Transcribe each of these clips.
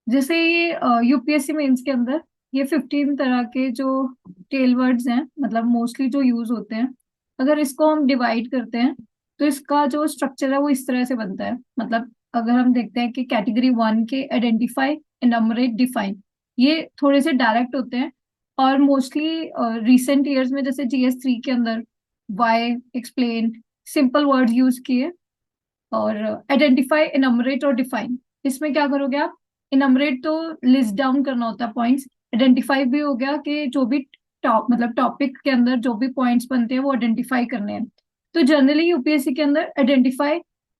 जैसे ये UPSC mains के अंदर ये 15 तरह के जो टेल वर्ड्स हैं, मतलब मोस्टली जो यूज होते हैं, अगर इसको हम डिवाइड करते हैं तो इसका जो स्ट्रक्चर है वो इस तरह से बनता है। मतलब अगर हम देखते हैं कि कैटेगरी 1 के आइडेंटिफाई, एनमरेट, डिफाइन, ये थोड़े से डायरेक्ट होते हैं। और मोस्टली रिसेंट ईयर्स में जैसे जीएस 3 के अंदर why, explain, simple word use किए। और आइडेंटिफाई, इनमरेट और डिफाइन, इसमें क्या करोगे आप? इनमरेट तो लिस्ट डाउन करना होता है पॉइंट्स। आइडेंटिफाई भी हो गया कि जो भी टॉप मतलब टॉपिक के अंदर जो भी पॉइंट्स बनते हैं वो आइडेंटिफाई करने हैं। तो जनरली यूपीएससी के अंदर identify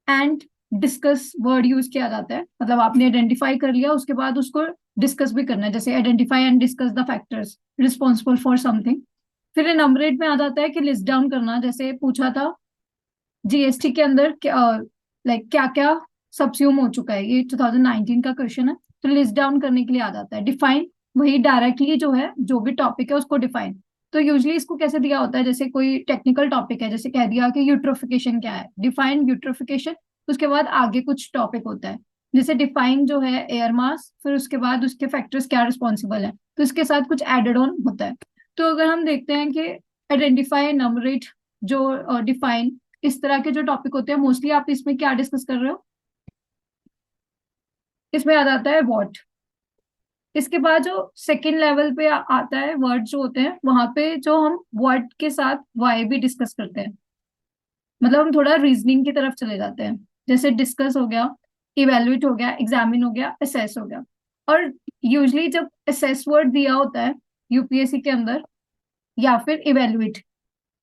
and discuss word use किया जाता है। मतलब आपने आइडेंटिफाई कर लिया, उसके बाद उसको डिस्कस भी करना है, जैसे identify and discuss the factors responsible for something. फिर इनमरेट में आ जाता है कि लिस्ट डाउन करना, जैसे पूछा था जीएसटी के अंदर लाइक क्या क्या सबस्यूम हो चुका है, ये 2019 का क्वेश्चन है, तो लिस्ट डाउन करने के लिए आ जाता है। डिफाइन, वही डायरेक्टली जो है जो भी टॉपिक है उसको डिफाइन। तो यूजली इसको कैसे दिया होता है, जैसे कोई टेक्निकल टॉपिक है, जैसे कह दिया कि यूट्रोफिकेशन क्या है, डिफाइन यूट्रोफिकेशन, उसके बाद आगे कुछ टॉपिक होता है, जैसे डिफाइन जो है एयर मास, फिर उसके बाद उसके फैक्टर्स क्या रिस्पॉन्सिबल है, तो इसके साथ कुछ एडेड ऑन होता है। तो अगर हम देखते हैं कि आइडेंटिफाई, नंबरेट, जो डिफाइन, इस तरह के जो टॉपिक होते हैं, मोस्टली आप इसमें क्या डिस्कस कर रहे हो? इसमें आ जाता है व्हाट। इसके बाद जो सेकंड लेवल पे आता है वर्ड जो होते हैं, वहां पे जो हम वर्ड के साथ वाई भी डिस्कस करते हैं। मतलब हम थोड़ा रीजनिंग की तरफ चले जाते हैं, जैसे डिस्कस हो गया, इवेल्युएट हो गया, एग्जामिन हो गया, असेस हो गया। और यूजली जब असेस वर्ड दिया होता है यूपीएससी के अंदर, या फिर इवेल्युएट,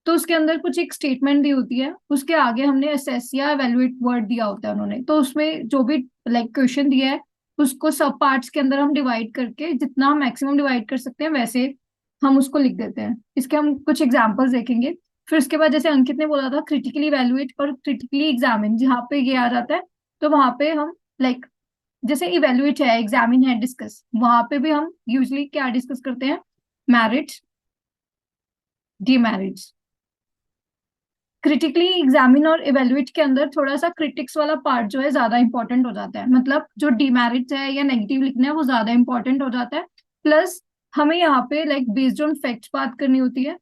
तो उसके अंदर कुछ एक स्टेटमेंट दी होती है, उसके आगे हमने असेस या एवेलुएट वर्ड दिया होता है उन्होंने, तो उसमें जो भी लाइक क्वेश्चन दिया है उसको सब पार्ट्स के अंदर हम डिवाइड करके जितना हम मैक्सिमम डिवाइड कर सकते हैं वैसे हम उसको लिख देते हैं। इसके हम कुछ एग्जांपल्स देखेंगे। फिर उसके बाद जैसे अंकित ने बोला था क्रिटिकली इवेलुएट और क्रिटिकली एग्जामिन, जहाँ पे ये आ जाता है, तो वहां पे हम लाइक जैसे इवेलुएट है, एग्जामिन है, डिस्कस, वहां पे भी हम यूजली क्या डिस्कस करते हैं? Merits, demerits. क्रिटिकली एग्जामिन और इवेल्युएट के अंदर थोड़ा सा क्रिटिक्स वाला पार्ट जो है ज्यादा इंपॉर्टेंट हो जाता है, मतलब जो डीमेरिट्स है या नेगेटिव लिखना है वो ज्यादा इंपॉर्टेंट हो जाता है। प्लस हमें यहाँ पे लाइक बेस्ड ऑन फैक्ट्स बात करनी होती है,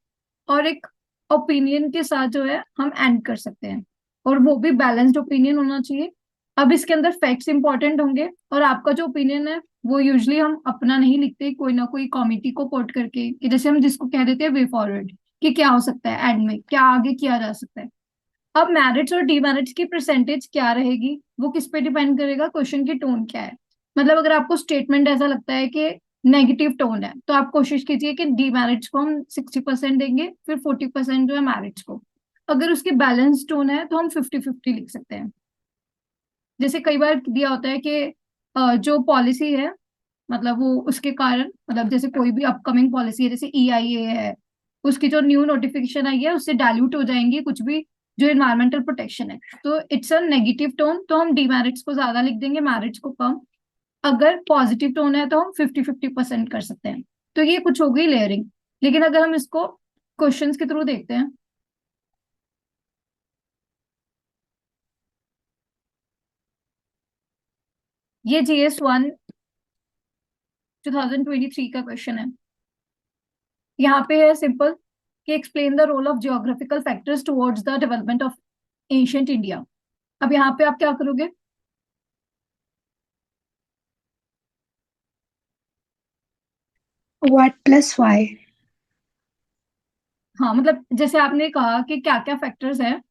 और एक ओपिनियन के साथ जो है हम एंड कर सकते हैं, और वो भी बैलेंस्ड ओपिनियन होना चाहिए। अब इसके अंदर फैक्ट्स इंपॉर्टेंट होंगे, और आपका जो ओपिनियन है वो यूजली हम अपना नहीं लिखते, कोई ना कोई कॉमिटी को कोट करके, कि जैसे हम जिसको कह देते हैं वे फॉरवर्ड, कि क्या हो सकता है एंड में, क्या आगे किया जा सकता है। अब मैरिट्स और डीमेरिट्स की परसेंटेज क्या रहेगी, वो किस पे डिपेंड करेगा? क्वेश्चन की टोन क्या है। मतलब अगर आपको स्टेटमेंट ऐसा लगता है कि नेगेटिव टोन है, तो आप कोशिश कीजिए कि डीमेरिट्स को हम 60% देंगे, फिर 40% जो है मैरिट्स को। अगर उसकी बैलेंस टोन है तो हम 50-50 लिख सकते हैं। जैसे कई बार दिया होता है कि जो पॉलिसी है, मतलब वो उसके कारण, मतलब जैसे कोई भी अपकमिंग पॉलिसी है, जैसे ईआईए है, उसकी जो न्यू नोटिफिकेशन आई है उससे डाइल्यूट हो जाएंगी कुछ भी जो इन्वायरमेंटल प्रोटेक्शन है, तो इट्स अ नेगेटिव टोन, तो हम डीमेरिट्स को ज्यादा लिख देंगे, मैरिट्स को कम। अगर पॉजिटिव टोन है तो हम 50-50% कर सकते हैं। तो ये कुछ हो गई लेयरिंग। लेकिन अगर हम इसको क्वेश्चंस के थ्रू देखते हैं, ये GS 1 2023 का क्वेश्चन है। यहाँ पे है सिंपल कि explain the role of geographical factors towards the development of ancient India. अब यहाँ पे आप क्या करोगे? What plus why. हाँ, मतलब जैसे आपने कहा कि क्या क्या फैक्टर्स हैं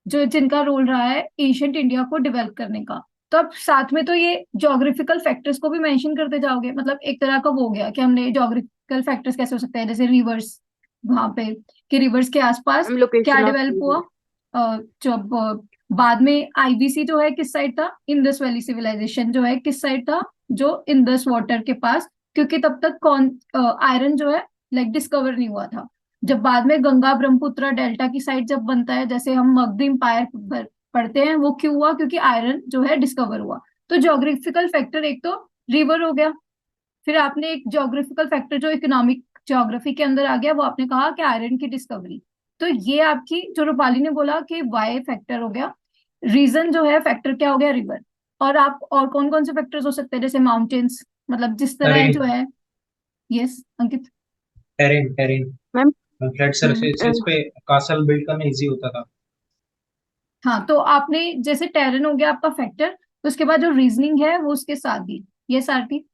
जो जिनका रोल रहा है एंशियंट इंडिया को डेवलप करने का, तो अब साथ में तो ये ज्योग्राफिकल फैक्टर्स को भी मेंशन करते जाओगे। मतलब एक तरह का वो हो गया कि हमने ज्योग्राफिकल फैक्टर्स कैसे हो सकते हैं, जैसे रिवर्स, वहां पे कि रिवर्स के आसपास हम क्या लोकेशन ऑफ डेवलप हुआ। जब बाद में आईबीसी जो है किस साइड था, इंडस वैली सिविलाइजेशन जो है किस साइड था, जो इंडस वाटर के पास, क्योंकि तब तक कौन आयरन जो है लाइक डिस्कवर नहीं हुआ था। जब बाद में गंगा ब्रह्मपुत्र डेल्टा की साइड जब बनता है, जैसे हम मगध एम्पायर पढ़ते हैं, वो क्यों हुआ? क्योंकि आयरन जो है डिस्कवर हुआ। तो ज्योग्राफिकल फैक्टर एक तो रिवर हो गया। फिर आपने एक ज्योग्राफिकल फैक्टर जो इकोनॉमिक ज्योग्राफी के अंदर आ गया, वो आपने कहा कि आयरन की डिस्कवरी। तो ये आपकी जो रूपाली ने बोला कि वाई फैक्टर हो गया, रीजन जो है फैक्टर क्या हो गया? रिवर। और आप और कौन कौन से फैक्टर्स हो सकते हैं, जैसे माउंटेन्स, मतलब जिस तरह टेरेन जो है। Yes Ankit. Terrain terrain ma'am flat surfaces पे कासल बिल्ड करना इजी होता था। हाँ, तो आपने जैसे टेरन हो गया आपका फैक्टर, तो उसके बाद जो रीजनिंग है वो उसके साथ दी। यस आरती।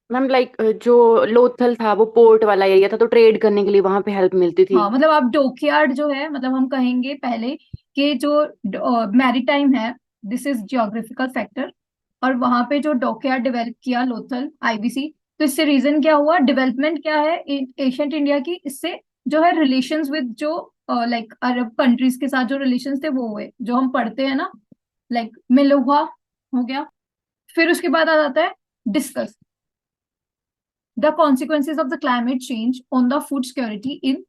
मैम लाइक जो लोथल था वो पोर्ट वाला एरिया था, तो ट्रेड करने के लिए वहां पे हेल्प मिलती थी। हाँ, मतलब आप डॉकयार्ड जो है, मतलब हम कहेंगे पहले कि जो मैरीटाइम है, दिस इज जियोग्राफिकल फैक्टर। और वहां पे जो डॉकयार्ड डेवलप किया लोथल आईबीसी, तो इससे रीजन क्या हुआ, डेवलपमेंट क्या है एशियंट इंडिया की, इससे जो है रिलेशंस विद जो लाइक अरब कंट्रीज के साथ जो रिलेशंस थे वो हुए, जो हम पढ़ते हैं ना, लाइक मिलुआ हो गया। फिर उसके बाद आ जाता है discuss the consequences of the climate change on the food security in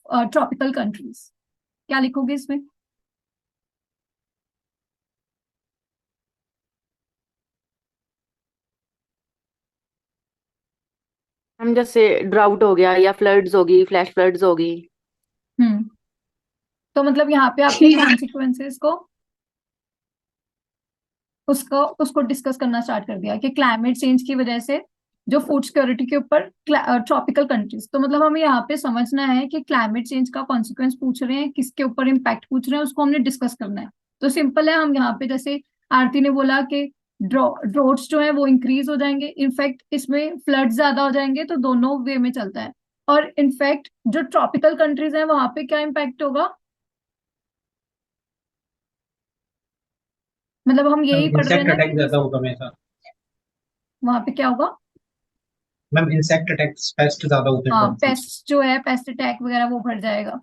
tropical countries. क्या लिखोगे इसमें? मैम जैसे ड्राउट हो गया या फ्लड्स होगी, फ्लैश फ्लड्स होगी। हम्म। तो मतलब यहाँ पे आपने कॉन्सिक्वेंसेस को उसको उसको डिस्कस करना स्टार्ट कर दिया कि क्लाइमेट चेंज की वजह से जो फूड सिक्योरिटी के ऊपर ट्रॉपिकल कंट्रीज, तो मतलब हमें यहाँ पे समझना है कि क्लाइमेट चेंज का कॉन्सिक्वेंस पूछ रहे हैं, किसके ऊपर इम्पैक्ट पूछ रहे हैं, उसको हमने डिस्कस करना है। तो सिंपल है, हम यहाँ पे जैसे आरती ने बोला कि ड्रोट्स जो है वो इंक्रीज हो जाएंगे, इनफैक्ट इसमें फ्लड ज्यादा हो जाएंगे, तो दोनों वे में चलता है। और इनफैक्ट जो ट्रॉपिकल कंट्रीज है वहां पे क्या इम्पैक्ट होगा, मतलब हम मैम यही पढ़ रहे हैं इंसेक्ट ना कि अटैक ज्यादा जिस होगा हमेशा। वहां पे क्या होगा। मैम इंसेक्ट अटैक्स पेस्ट ज्यादा होते हैं हाँ, ड्रॉप में। पेस्ट जो है, पेस्ट अटैक वगैरह वो बढ़ जाएगा।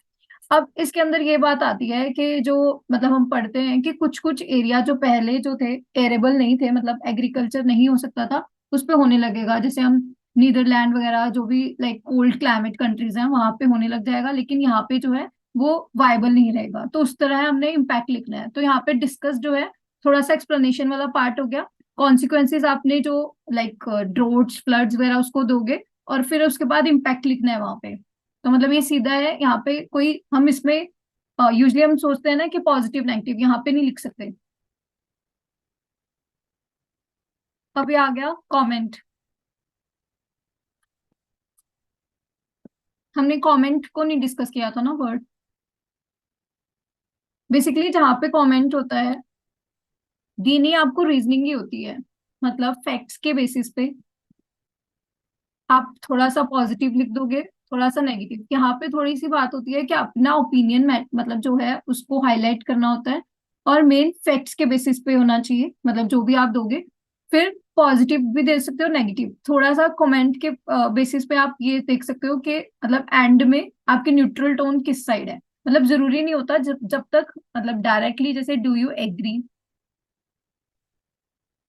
अब इसके अंदर ये बात आती है कि जो मतलब हम पढ़ते हैं कि कुछ कुछ एरिया जो पहले जो थे एरेबल नहीं थे, मतलब एग्रीकल्चर नहीं हो सकता था, उस पे होने लगेगा। जैसे हम नीदरलैंड वगैरह जो भी लाइक कोल्ड क्लाइमेट कंट्रीज हैं वहां पे होने लग जाएगा, लेकिन यहाँ पे जो है वो वायबल नहीं रहेगा। तो उस तरह हमने इम्पैक्ट लिखना है। तो यहाँ पे डिस्कस जो है थोड़ा सा एक्सप्लेनेशन वाला पार्ट हो गया। कॉन्सिक्वेंसेज आपने जो लाइक ड्रोट्स फ्लड्स वगैरह उसको दोगे, और फिर उसके बाद इम्पैक्ट लिखना है वहां पे। तो मतलब ये सीधा है, यहाँ पे कोई हम इसमें यूजली हम सोचते हैं ना कि पॉजिटिव नेगेटिव, यहाँ पे नहीं लिख सकते। अभी आ गया कमेंट। हमने कमेंट को नहीं डिस्कस किया था ना वर्ड। बेसिकली जहाँ पे कमेंट होता है, दीनी आपको रीजनिंग ही होती है, मतलब फैक्ट्स के बेसिस पे आप थोड़ा सा पॉजिटिव लिख दोगे, थोड़ा सा नेगेटिव। यहाँ पे थोड़ी सी बात होती है कि अपना ओपिनियन मतलब जो है उसको हाईलाइट करना होता है, और मेन फैक्ट्स के बेसिस पे होना चाहिए, मतलब जो भी आप दोगे। फिर पॉजिटिव भी दे सकते हो, नेगेटिव थोड़ा सा कमेंट के बेसिस पे आप ये देख सकते हो कि मतलब एंड में आपकी न्यूट्रल टोन किस साइड है। मतलब जरूरी नहीं होता जब तक मतलब डायरेक्टली जैसे डू यू एग्री,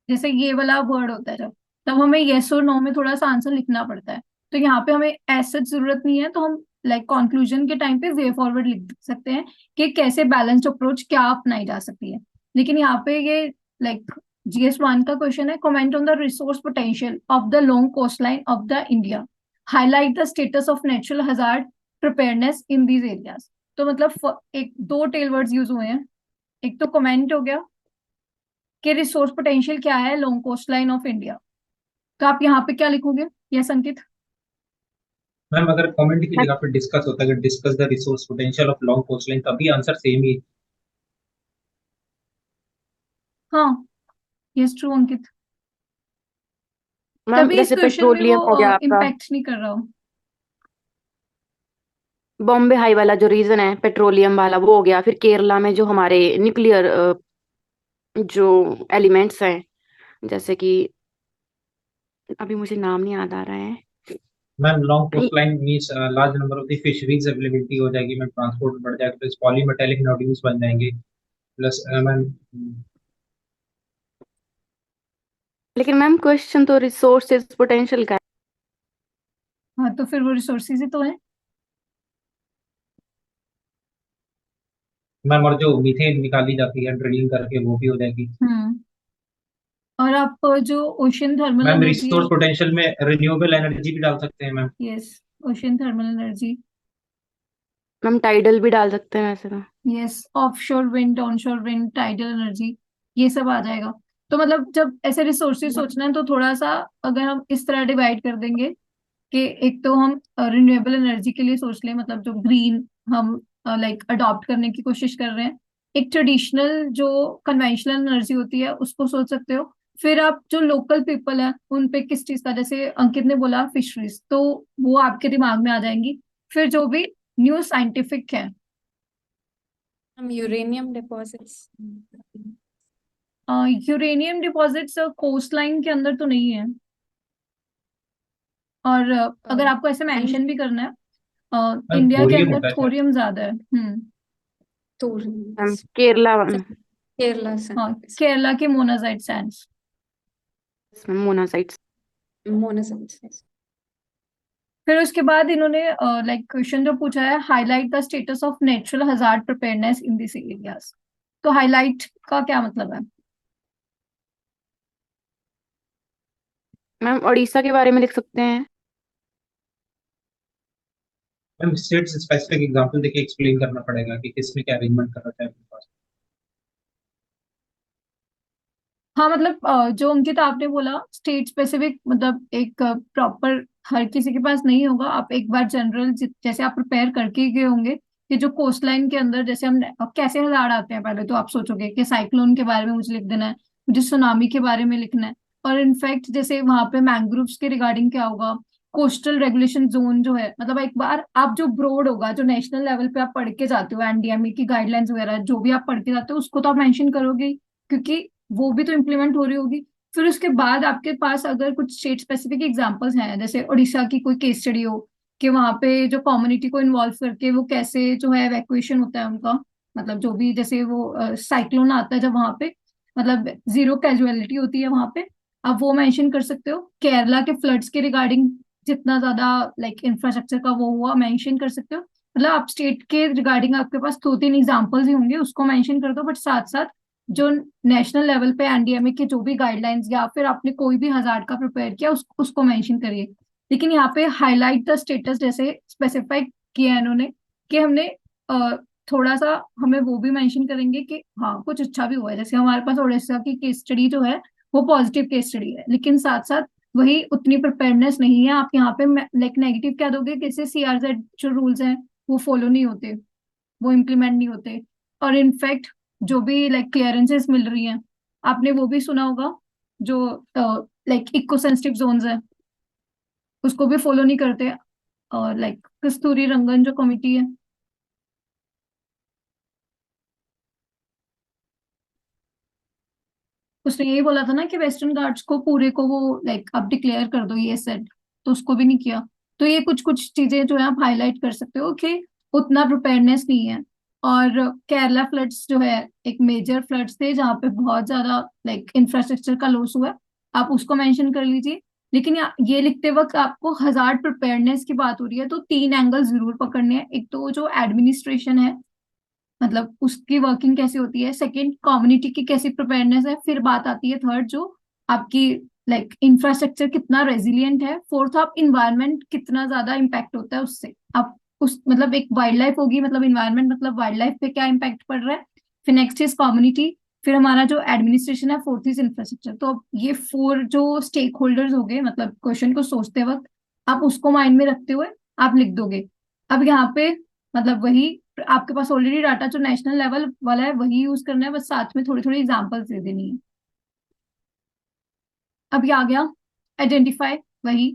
जैसे ये वाला वर्ड होता है जब, तब हमें यस और नो में थोड़ा सा आंसर लिखना पड़ता है। तो यहाँ पे हमें ऐसा जरूरत नहीं है, तो हम लाइक कंक्लूजन के टाइम पे वे फॉरवर्ड लिख सकते हैं कि कैसे बैलेंस्ड अप्रोच क्या अपनाई जा सकती है। लेकिन यहाँ पे ये लाइक GS1 का क्वेश्चन है, comment on the resource potential of the long coast line of the India, highlight the status of natural hazard preparedness in these areas. तो मतलब एक दो टेल वर्ड्स यूज हुए हैं। एक तो कमेंट हो गया कि रिसोर्स पोटेंशियल क्या है long coast line of India, तो आप यहाँ पे क्या लिखोगे? यस अंकित। मैम अगर कमेंट की जगह पे डिस्कस होता है, discuss the resource potential of long coast line, तभी आंसर सेम ही। हाँ, यस ट्रू अंकित। मैम तभी इस जैसे क्वेश्चन में वो पेट्रोलियम हो गया आपका, इम्पैक्ट नहीं कर रहा हो। बॉम्बे हाई वाला जो रीजन है पेट्रोलियम वाला वो हो गया। फिर केरला में जो हमारे न्यूक्लियर जो एलिमेंट्स हैं, जैसे कि अभी मुझे नाम नहीं याद आ रहा है। Ma'am long coast line means large number of the fisheries availability हो जाएगी, मैम ट्रांसपोर्ट बढ़ जाएगा, तो पॉलीमेटेलिक नोड्यूल्स बन जाएंगे। प्लस मैम लेकिन मैम क्वेश्चन तो रिसोर्सेज पोटेंशियल का है। हाँ, तो फिर वो रिसोर्सेज ही तो है। मैम और जो मीथेन निकाली जाती है ड्रिलिंग करके वो भी हो जाएगी। हम्म। और आप जो ओशन थर्मल मैम एनर्जी है। रिसोर्स पोटेंशियल में रिन्यूएबल एनर्जी भी डाल सकते हैं ma'am. Yes, ocean thermal energy. Ma'am tidal भी डाल सकते हैं वैसे तो। Yes, offshore wind, onshore wind, tidal energy, ये सब आ जाएगा। तो मतलब जब ऐसे रिसोर्सेज सोचना है तो थोड़ा सा अगर हम इस तरह डिवाइड कर देंगे कि एक तो हम रिन्यूएबल एनर्जी के लिए सोच लें, मतलब जो ग्रीन हम लाइक अडॉप्ट करने की कोशिश कर रहे हैं। एक ट्रेडिशनल जो कन्वेंशनल एनर्जी होती है उसको सोच सकते हो। फिर आप जो लोकल पीपल है उन पे किस चीज का, जैसे अंकित ने बोला फिशरीज, तो वो आपके दिमाग में आ जाएंगी। फिर जो भी न्यू साइंटिफिक है, हम uranium deposits. Uranium deposits coast line के अंदर तो नहीं है। और अगर आपको ऐसे मेंशन भी करना है, मैम इंडिया के थोरियम अंदर होता है शायद। थोरियम ज्यादा है। तो केरला केरला से हाँ, केरला के मोनाजाइट सैंड्स। मोनासाइट्स। मोनाजाइट्स। फिर उसके बाद इन्होंने लाइक क्वेश्चन जो पूछा है, highlight the status of natural hazard preparedness in this areas. तो हाईलाइट का क्या मतलब है? मैम उड़ीसा के बारे में लिख सकते हैं। मैम स्टेट स्पेसिफिक एग्जांपल देके एक्सप्लेन करना पड़ेगा कि किसने क्या अरेंजमेंट कर रखा है अपने पास। हाँ मतलब जो अंकित आपने बोला स्टेट स्पेसिफिक, मतलब एक प्रॉपर हर किसी के पास नहीं होगा। आप एक बार जनरल जैसे आप प्रिपेयर करके ही गए होंगे कि जो कोस्ट लाइन के अंदर जैसे हम कैसे हजार आते हैं, पहले तो आप सोचोगे कि साइक्लोन के बारे में मुझे लिख देना है, मुझे सुनामी के बारे में लिखना है। और इनफैक्ट जैसे वहां पे मैंग्रोव्स के रिगार्डिंग क्या होगा, कोस्टल रेगुलेशन जोन जो है, मतलब एक बार आप जो ब्रॉड होगा जो नेशनल लेवल पे आप पढ़ के जाते हो, एनडीएमए की गाइडलाइंस वगैरह जो भी आप पढ़ के जाते हो उसको तो आप मेंशन करोगे ही, क्योंकि वो भी तो इम्प्लीमेंट हो रही होगी। फिर उसके बाद आपके पास अगर कुछ स्टेट स्पेसिफिक एग्जांपल्स हैं, जैसे उड़ीसा की कोई केस स्टडी हो कि वहां पे जो कम्युनिटी को इन्वॉल्व करके वो कैसे जो है एवैक्यूएशन होता है उनका, मतलब जो भी जैसे वो साइक्लोन आता है जब वहां पे, मतलब जीरो कैजुअलिटी होती है वहां पे, आप वो मेंशन कर सकते हो। केरला के फ्लड्स के रिगार्डिंग जितना ज्यादा लाइक इंफ्रास्ट्रक्चर का वो हुआ मेंशन कर सकते हो। मतलब आप स्टेट के रिगार्डिंग आपके पास दो तीन एग्जांपल्स ही होंगे, उसको मेंशन कर दो, बट साथ साथ जो नेशनल लेवल पे एनडीएमए के जो भी गाइडलाइंस या फिर आपने कोई भी हजार्ड का प्रिपेयर किया उसको मेंशन करिए। लेकिन यहाँ पे हाईलाइट द स्टेटस जैसे स्पेसिफाई किया है इन्होंने कि हमने थोड़ा सा हमें वो भी मेंशन करेंगे कि हाँ कुछ अच्छा भी हुआ है। जैसे हमारे पास उड़ीसा की केस स्टडी जो है वो पॉजिटिव केस स्टडी है, लेकिन साथ साथ वही उतनी प्रिपेयरनेस नहीं है। आप यहाँ पे लाइक नेगेटिव क्या दोगे, जैसे सीआरजेड जो रूल्स हैं वो फॉलो नहीं होते, वो इम्प्लीमेंट नहीं होते। और इनफैक्ट जो भी लाइक क्लियरेंसेस मिल रही हैं, आपने वो भी सुना होगा जो लाइक इको सेंसिटिव जोन्स है उसको भी फॉलो नहीं करते। और लाइक कस्तूरी रंगन जो कमिटी है, उसने यही बोला था ना कि वेस्टर्न घाट्स को पूरे को वो लाइक अब डिक्लेयर कर दो ये सेट, तो उसको भी नहीं किया। तो ये कुछ कुछ चीजें जो है आप हाईलाइट कर सकते हो कि उतना प्रिपेयरनेस नहीं है। और केरला फ्लड्स जो है एक मेजर फ्लड्स थे जहाँ पे बहुत ज्यादा लाइक इंफ्रास्ट्रक्चर का लॉस हुआ है, आप उसको मेंशन कर लीजिए। लेकिन ये लिखते वक्त आपको हजार प्रिपेयरनेस की बात हो रही है तो तीन एंगल जरूर पकड़ने हैं। एक तो जो एडमिनिस्ट्रेशन है, मतलब उसकी वर्किंग कैसे होती है, सेकंड कम्युनिटी की कैसी प्रिपेयरनेस है, फिर बात आती है थर्ड जो आपकी लाइक इंफ्रास्ट्रक्चर कितना रेजिलियंट है, फोर्थ आप इन्वायरमेंट कितना ज्यादा इम्पैक्ट होता है उससे। आप उस मतलब एक वाइल्ड लाइफ होगी, मतलब इन्वायरमेंट मतलब वाइल्ड लाइफ पे क्या इम्पैक्ट पड़ रहा है, फिर नेक्स्ट इज कम्युनिटी, फिर हमारा जो एडमिनिस्ट्रेशन है, फोर्थ इज इंफ्रास्ट्रक्चर। तो अब ये फोर जो स्टेक होल्डर्स हो गए, मतलब क्वेश्चन को सोचते वक्त आप उसको माइंड में रखते हुए आप लिख दोगे। अब यहाँ पे मतलब वही आपके पास ऑलरेडी डाटा जो नेशनल लेवल वाला है वही यूज करना है, बस साथ में थोड़ी थोड़ी एग्जांपल्स दे देनी है। अब ये आ गया आइडेंटिफाई, वही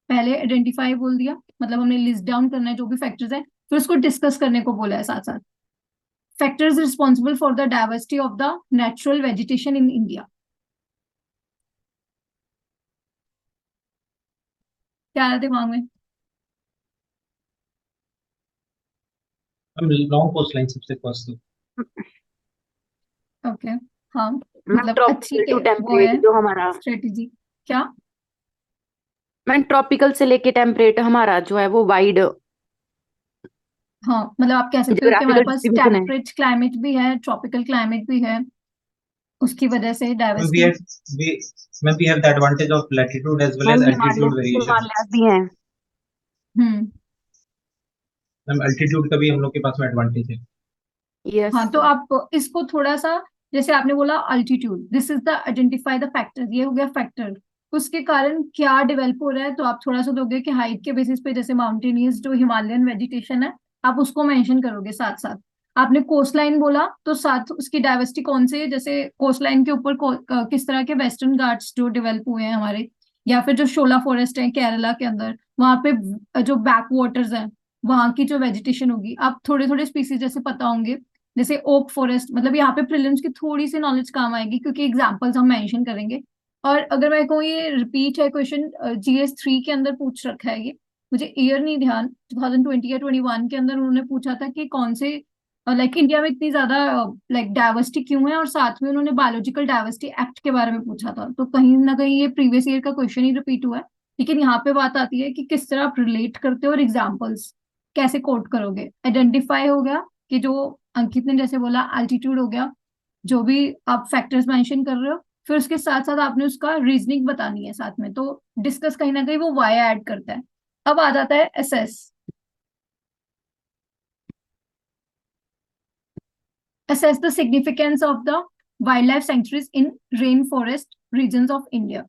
पहले आइडेंटिफाई बोल दिया, मतलब हमने लिस्ट डाउन करना है जो भी फैक्टर्स है, फिर उसको डिस्कस करने को बोला है साथ साथ। Factors responsible for the diversity of the natural vegetation in India. क्या आया दिमाग में? मैम लॉन्ग कोस्ट लाइन सबसे फर्स्ट। ओके, हाँ मैम मतलब अच्छी ट्रॉपिकल टू वो है टेम्परेट जो हमारा, स्ट्रेटेजी। क्या? मैम ट्रॉपिकल से लेके टेम्परेट हमारा जो है वो वाइड हाँ मतलब आप कह सकते हो कि हमारे ज्योग्राफिकल पास डिस्ट्रीब्यूशन है। टेम्परेट क्लाइमेट भी है, ट्रॉपिकल क्लाइमेट भी है, उसकी वजह से ma'am we diversity. Have we ma'am we have the advantage of latitude as well ma'am as Himalaya altitude variation. Himalayas भी हैं। हम्म। मैम एल्टीट्यूड का भी हम लोग के पास में एडवांटेज है। यस। हाँ तो आप इसको थोड़ा सा जैसे आपने बोला altitude, this is the identify the factor, ये हो गया फैक्टर, उसके कारण क्या डेवलप हो रहा है, तो आप थोड़ा सा दोगे कि हाइट के बेसिस पे, जैसे माउंटेनियस जो हिमालयन वेजिटेशन है, आप उसको मेंशन करोगे साथ साथ। आपने कोस्ट लाइन बोला तो साथ उसकी डाइवर्सिटी कौन से, जैसे कोस्ट लाइन के ऊपर किस तरह के वेस्टर्न घाट्स जो डेवलप हुए हैं हमारे, या फिर जो शोला फॉरेस्ट है केरला के अंदर, वहां पे जो बैक वाटर्स है, वहां की जो वेजिटेशन होगी, आप थोड़े थोड़े स्पीसीज जैसे पता होंगे, जैसे ओक फॉरेस्ट, मतलब यहाँ पे प्रीलिम्स की थोड़ी सी नॉलेज काम आएगी क्योंकि एग्जांपल्स हम मेंशन करेंगे। और अगर मैं कहूँ ये रिपीट है क्वेश्चन, GS 3 के अंदर पूछ रखा है ये, मुझे ईयर नहीं ध्यान, 2020 या 21 के अंदर उन्होंने पूछा था कि कौन से, लाइक इंडिया में इतनी ज्यादा लाइक डाइवर्सिटी क्यों है, और साथ में उन्होंने बायोलॉजिकल डाइवर्सिटी एक्ट के बारे में पूछा था, तो कहीं ना कहीं ये प्रीवियस ईयर का क्वेश्चन ही रिपीट हुआ है। लेकिन यहाँ पे बात आती है कि किस तरह आप रिलेट करते हो और एग्जाम्पल्स कैसे कोट करोगे। आइडेंटिफाई हो गया कि जो अंकित ने जैसे बोला एल्टीट्यूड हो गया, जो भी आप फैक्टर्स मेंशन कर रहे हो, फिर उसके साथ साथ आपने उसका रीजनिंग बतानी है साथ में, तो डिस्कस कहीं ना कहीं वो वाया ऐड करता है। अब आ जाता है assess. Assess the significance of the wildlife sanctuaries in rainforest regions of India.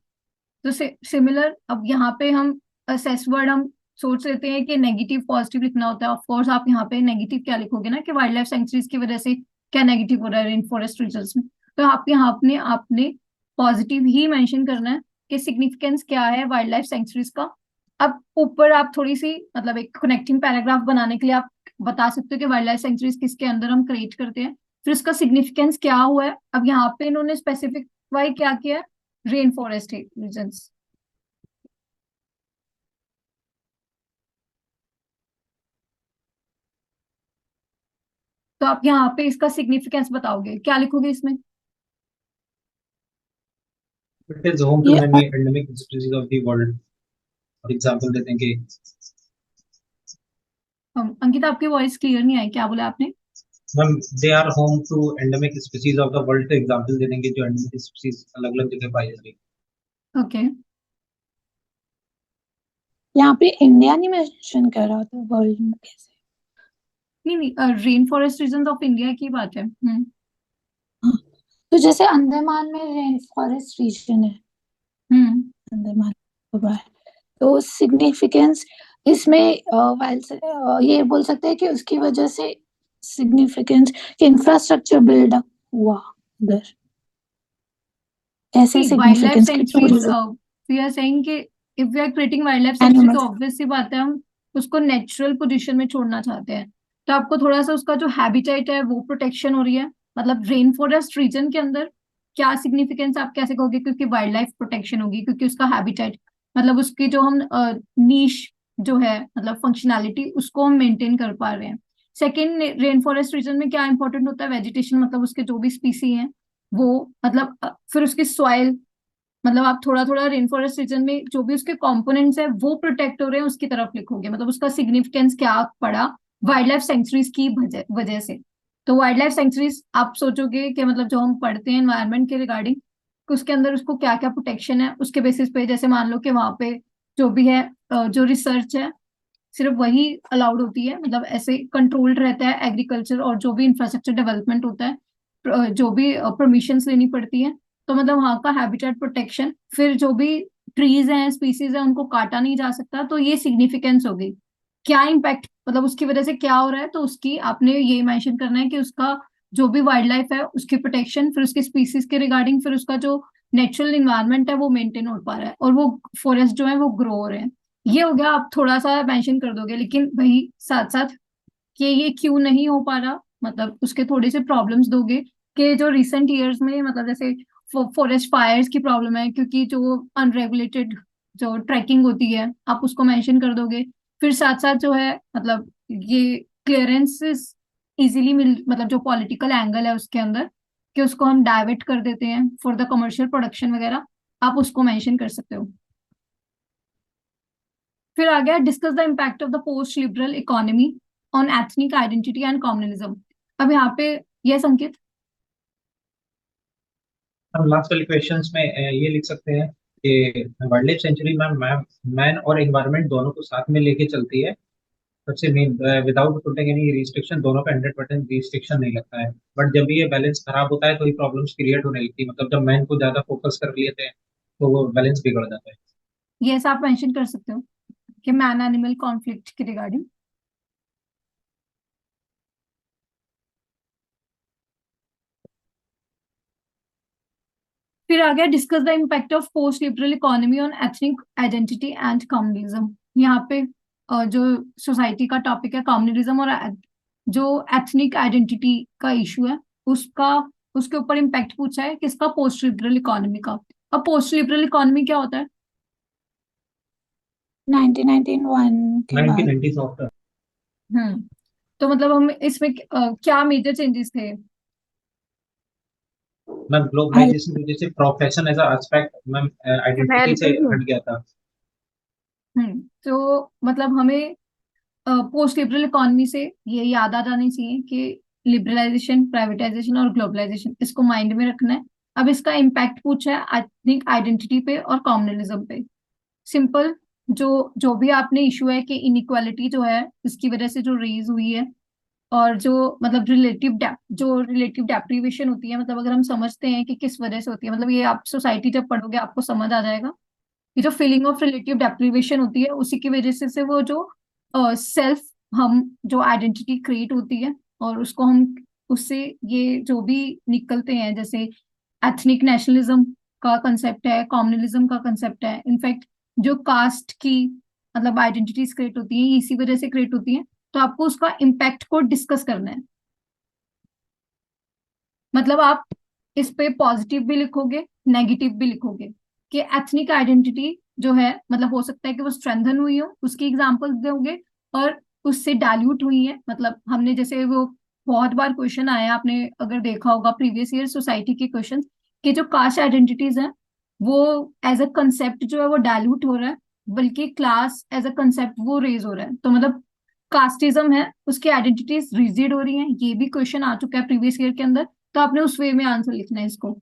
तो सिमिलर, अब यहाँ पे हम असेस वर्ड हम सोच लेते हैं कि नेगेटिव पॉजिटिव लिखना होता है, ऑफ कोर्स आप यहाँ पे नेगेटिव क्या लिखोगे ना, कि वाइल्ड लाइफ सेंचुरीज की वजह से क्या नेगेटिव हो रहा है रेन फॉरेस्ट रीजन्स में, तो आप यहाँ अपने आपने पॉजिटिव ही मेंशन करना है कि सिग्निफिकेंस क्या है वाइल्ड लाइफ सेंचुरीज का। अब ऊपर आप थोड़ी सी मतलब एक कनेक्टिंग पैराग्राफ बनाने के लिए आप बता सकते हो कि वाइल्ड लाइफ सेंचुरीज किसके अंदर हम क्रिएट करते हैं, फिर उसका सिग्निफिकेंस क्या हुआ है। अब यहाँ पे इन्होंने स्पेसिफिक क्या किया है, रेन फॉरेस्ट रीजन्स। तो आप यहाँ पे इसका सिग्निफिकेंस बताओगे, क्या लिखोगे इसमें। इट इज होम टू ये many endemic species of the world. और एग्जांपल देते हैं कि अंकिता आपकी वॉइस क्लियर नहीं आई, क्या बोला आपने। Ma'am they are home to endemic species of the world, तो एग्जांपल दे देंगे जो एंडेमिक स्पीशीज अलग अलग जगह पाई जाती है। ओके, यहाँ पे इंडिया नहीं मेंशन कर रहा था, वर्ल्ड में कैसे। नहीं नहीं, rain forest region of India की बात है। हाँ, तो जैसे अंडमान में रेन फॉरेस्ट रीजन है, हम्म अंडमान निकोबार, तो सिग्निफिकेंस इसमें ये बोल सकते हैं कि उसकी वजह से सिग्निफिकेंस कि इंफ्रास्ट्रक्चर बिल्डअप हुआ उधर, ऐसे वाइल्ड लाइफ सिग्निफिकेंस की sanctuaries, tourism we are saying कि if we are creating wildlife sanctuary, तो एनिमल्स। ऑब्वियस सी बात है हम उसको नेचुरल पोजीशन में छोड़ना चाहते हैं, तो आपको थोड़ा सा उसका जो हैबिटेट है वो प्रोटेक्शन हो रही है, मतलब रेन फॉरेस्ट रीजन के अंदर क्या सिग्निफिकेंस आप कैसे कहोगे, क्योंकि वाइल्ड लाइफ प्रोटेक्शन होगी, क्योंकि उसका हैबिटेट मतलब उसकी जो हम नीश जो है मतलब फंक्शनैलिटी उसको हम मेंटेन कर पा रहे हैं। सेकेंड, रेन फॉरेस्ट रीजन में क्या इंपॉर्टेंट होता है, वेजिटेशन, मतलब उसके जो भी स्पीसी हैं वो, मतलब फिर उसकी सॉइल, मतलब आप थोड़ा थोड़ा रेन फॉरेस्ट रीजन में जो भी उसके कंपोनेंट्स है वो प्रोटेक्ट हो रहे हैं उसकी तरफ लिखोगे, मतलब उसका सिग्निफिकेंस क्या पड़ा वाइल्ड लाइफ सेंचुरीज की वजह से। तो वाइल्ड लाइफ सेंचुरीज आप सोचोगे कि मतलब जो हम पढ़ते हैं एनवायरनमेंट के रिगार्डिंग, उसके अंदर उसको क्या क्या प्रोटेक्शन है, उसके बेसिस पे जैसे मान लो कि वहां पे जो भी है जो रिसर्च है सिर्फ वही अलाउड होती है, मतलब ऐसे कंट्रोल्ड रहता है एग्रीकल्चर, और जो भी इंफ्रास्ट्रक्चर डेवलपमेंट होता है जो भी परमिशंस लेनी पड़ती है, तो मतलब वहाँ का हैबिटेट प्रोटेक्शन, फिर जो भी ट्रीज हैं स्पीसीज है उनको काटा नहीं जा सकता, तो ये सिग्निफिकेंस हो गई। क्या इम्पैक्ट, मतलब उसकी वजह से क्या हो रहा है, तो उसकी आपने ये मेंशन करना है कि उसका जो भी वाइल्ड लाइफ है उसकी प्रोटेक्शन, फिर उसकी स्पीसीज के रिगार्डिंग, फिर उसका जो नेचुरल इन्वायरमेंट है वो मेंटेन हो पा रहा है, और वो फॉरेस्ट जो है वो ग्रो हो रहे हैं। ये हो गया, आप थोड़ा सा मेंशन कर दोगे, लेकिन वही साथ साथ कि ये क्यों नहीं हो पा रहा, मतलब उसके थोड़े से प्रॉब्लम्स दोगे कि जो रिसेंट ईयर्स में मतलब जैसे फॉरेस्ट फायर्स की प्रॉब्लम है, क्योंकि जो अनरेगुलेटेड जो ट्रैकिंग होती है आप उसको मेंशन कर दोगे। फिर साथ साथ जो है मतलब ये क्लियरेंसेस इजीली मिल, मतलब जो पॉलिटिकल एंगल है उसके अंदर कि उसको हम डाइवर्ट कर देते हैं फॉर द कमर्शियल प्रोडक्शन वगैरह, आप उसको मेंशन कर सकते हो। फिर आ गया discuss the impact of the post liberal economy on ethnic identity and communalism. अब यहाँ पे ये संकेत, हम लास्ट वाले क्वेश्चंस में ये लिख सकते हैं कि वाइल्ड लाइफ सेंचुरी में मैन और एनवायरनमेंट दोनों को साथ में लेके चलती है। सबसे main without putting any restriction दोनों पे 100% रिस्ट्रिक्शन नहीं लगता है, बट जब भी ये बैलेंस खराब होता है तो ये प्रॉब्लम्स क्रिएट होने लगती है, मतलब जब मैन को ज्यादा फोकस कर लेते हैं तो वो बैलेंस बिगड़ जाता है। ये ऐसा आप मेंशन कर सकते हो कि मैन एनिमल कॉन्फ्लिक्ट के रिगार्डिंग। फिर आ गया discuss the impact of post liberal economy on ethnic identity and communalism. यहाँ पे जो सोसाइटी का टॉपिक है कम्युनलिज्म और जो एथनिक आइडेंटिटी का इशू है उसका उसके ऊपर इम्पैक्ट पूछा है किसका, पोस्ट लिबरल इकोनॉमी का। अब पोस्ट लिबरल इकोनॉमी क्या होता है? 1991 के बाद 1990s आफ्टर तो मतलब हम इसमें क्या मेजर चेंजेस थे? मैम ग्लोबलाइजेशन की वजह से profession as a aspect ma'am identity से हट गया था। तो मतलब हमें पोस्ट लिबरल इकोनॉमी से ये याद आ जानी चाहिए कि लिबरलाइजेशन, प्राइवेटाइजेशन और ग्लोबलाइजेशन, इसको माइंड में रखना है। अब इसका इम्पैक्ट पूछा है एथनिक आइडेंटिटी पे और कम्युनलिज्म पे। सिंपल, जो भी आपने इशू है कि इनइक्वालिटी जो है इसकी वजह से जो रेज हुई है, और जो मतलब रिलेटिव डेप्रीवेशन होती है, मतलब अगर हम समझते हैं कि किस वजह से होती है, मतलब ये आप सोसाइटी जब पढ़ोगे आपको समझ आ जाएगा। ये जो फीलिंग ऑफ रिलेटिव डेप्रीवेशन होती है उसी की वजह से वो जो सेल्फ, हम जो आइडेंटिटी क्रिएट होती है और उसको हम उससे ये जो भी निकलते हैं, जैसे एथनिक नेशनलिज्म का कंसेप्ट है, कम्युनलिज्म का कंसेप्ट है। इनफैक्ट जो कास्ट की मतलब आइडेंटिटीज क्रिएट होती हैं इसी वजह से क्रिएट होती हैं। तो आपको उसका इम्पैक्ट को डिस्कस करना है। मतलब आप इस पे पॉजिटिव भी लिखोगे, नेगेटिव भी लिखोगे कि एथनिक आइडेंटिटी जो है मतलब हो सकता है कि वो स्ट्रेंथन हुई हो, उसकी एग्जांपल्स दोगे, और उससे डाइल्यूट हुई है। मतलब हमने जैसे वो बहुत बार क्वेश्चन आया, आपने अगर देखा होगा प्रीवियस ईयर सोसाइटी के क्वेश्चन, कि जो कास्ट आइडेंटिटीज हैं वो एज अ कंसेप्ट जो है वो डाइल्यूट हो रहा है, बल्कि क्लास एज अ कंसेप्ट वो रेज हो रहा है। तो मतलब कास्टिज्म है उसकी आइडेंटिटीज रिजिड हो रही हैं, ये भी क्वेश्चन आ चुका है प्रीवियस ईयर के अंदर। तो आपने उस वे में आंसर लिखना है इसको।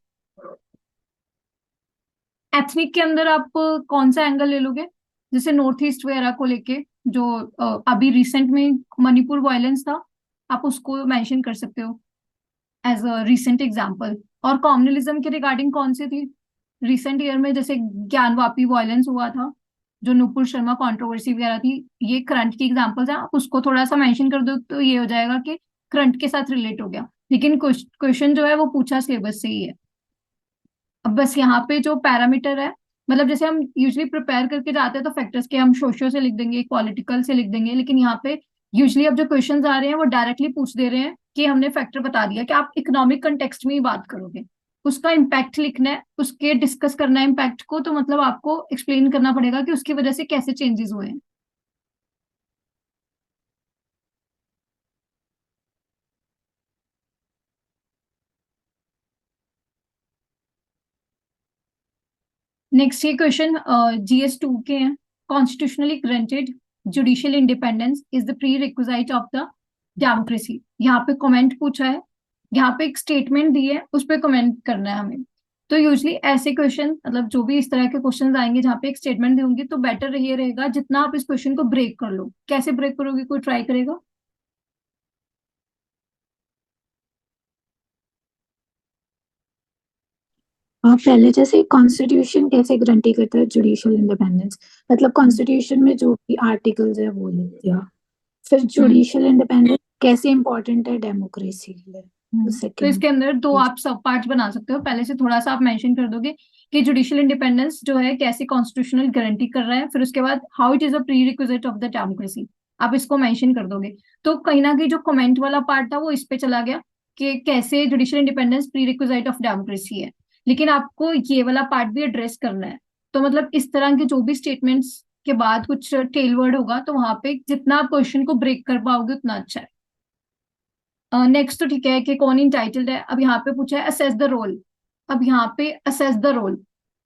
एथनिक के अंदर आप कौन सा एंगल ले लोगे? जैसे नॉर्थ ईस्ट वगैरह को लेके जो अभी रिसेंट में मणिपुर वायलेंस था, आप उसको मेंशन कर सकते हो एज अ रिसेंट एग्जांपल। और कम्युनलिज्म के रिगार्डिंग कौन सी थी रिसेंट ईयर में? जैसे ज्ञानवापी वायलेंस हुआ था, जो नुपुर शर्मा कंट्रोवर्सी वगैरह थी, ये करंट की एग्जांपल्स हैं। आप उसको थोड़ा सा मेंशन कर दो तो ये हो जाएगा कि करंट के साथ रिलेट हो गया, लेकिन क्वेश्चन जो है वो पूछा सिलेबस से ही है। अब बस यहाँ पे जो पैरामीटर है, मतलब जैसे हम यूजली प्रिपेयर करके जाते हैं तो फैक्टर्स के हम सोशियो से लिख देंगे, पॉलिटिकल से लिख देंगे, लेकिन यहाँ पे यूजली अब जो क्वेश्चंस आ रहे हैं वो डायरेक्टली पूछ दे रहे हैं कि हमने फैक्टर बता दिया कि आप इकोनॉमिक कंटेक्स्ट में ही बात करोगे, उसका इम्पैक्ट लिखना है, उसके डिस्कस करना है इम्पैक्ट को। तो मतलब आपको एक्सप्लेन करना पड़ेगा कि उसकी वजह से कैसे चेंजेस हुए हैं। नेक्स्ट ये क्वेश्चन GS2 के हैं। Constitutionally granted judicial independence is the pre requisite of the democracy. यहाँ पे कमेंट पूछा है, यहाँ पे एक स्टेटमेंट दी है, उस पर कमेंट करना है हमें। तो यूजली ऐसे क्वेश्चन, मतलब जो भी इस तरह के क्वेश्चंस आएंगे जहाँ पे एक स्टेटमेंट दी होंगी, तो बेटर ये रहेगा जितना आप इस क्वेश्चन को ब्रेक कर लो। कैसे ब्रेक करोगे, कोई ट्राई करेगा? पहले जैसे कॉन्स्टिट्यूशन कैसे गारंटी करता है जुडिशियल इंडिपेंडेंस, मतलब कॉन्स्टिट्यूशन में जो भी आर्टिकल्स है वो लिख दिया। फिर जुडिशियल इंडिपेंडेंस कैसे इंपॉर्टेंट है डेमोक्रेसी के लिए, तो तो सेकंड। इसके अंदर दो आप सब पार्ट्स बना सकते हो। पहले से थोड़ा सा आप मेंशन कर दोगे कि जुडिशियल इंडिपेंडेंस जो है कैसे कॉन्स्टिट्यूशनल गारंटी कर रहा है, फिर उसके बाद how it is a pre requisite of the democracy, आप इसको मेंशन कर दोगे। तो कहीं ना कहीं जो कमेंट वाला पार्ट था वो इस पे चला गया कि कैसे judicial independence pre requisite of democracy है, लेकिन आपको ये वाला पार्ट भी एड्रेस करना है। तो मतलब इस तरह के जो भी स्टेटमेंट्स के बाद कुछ टेल वर्ड होगा तो वहां पे जितना आप क्वेश्चन को ब्रेक कर पाओगे उतना अच्छा है। नेक्स्ट तो ठीक है कि कौन इंटाइटल्ड है। अब यहाँ पे पूछा है असेस द रोल। अब यहाँ पे assess the role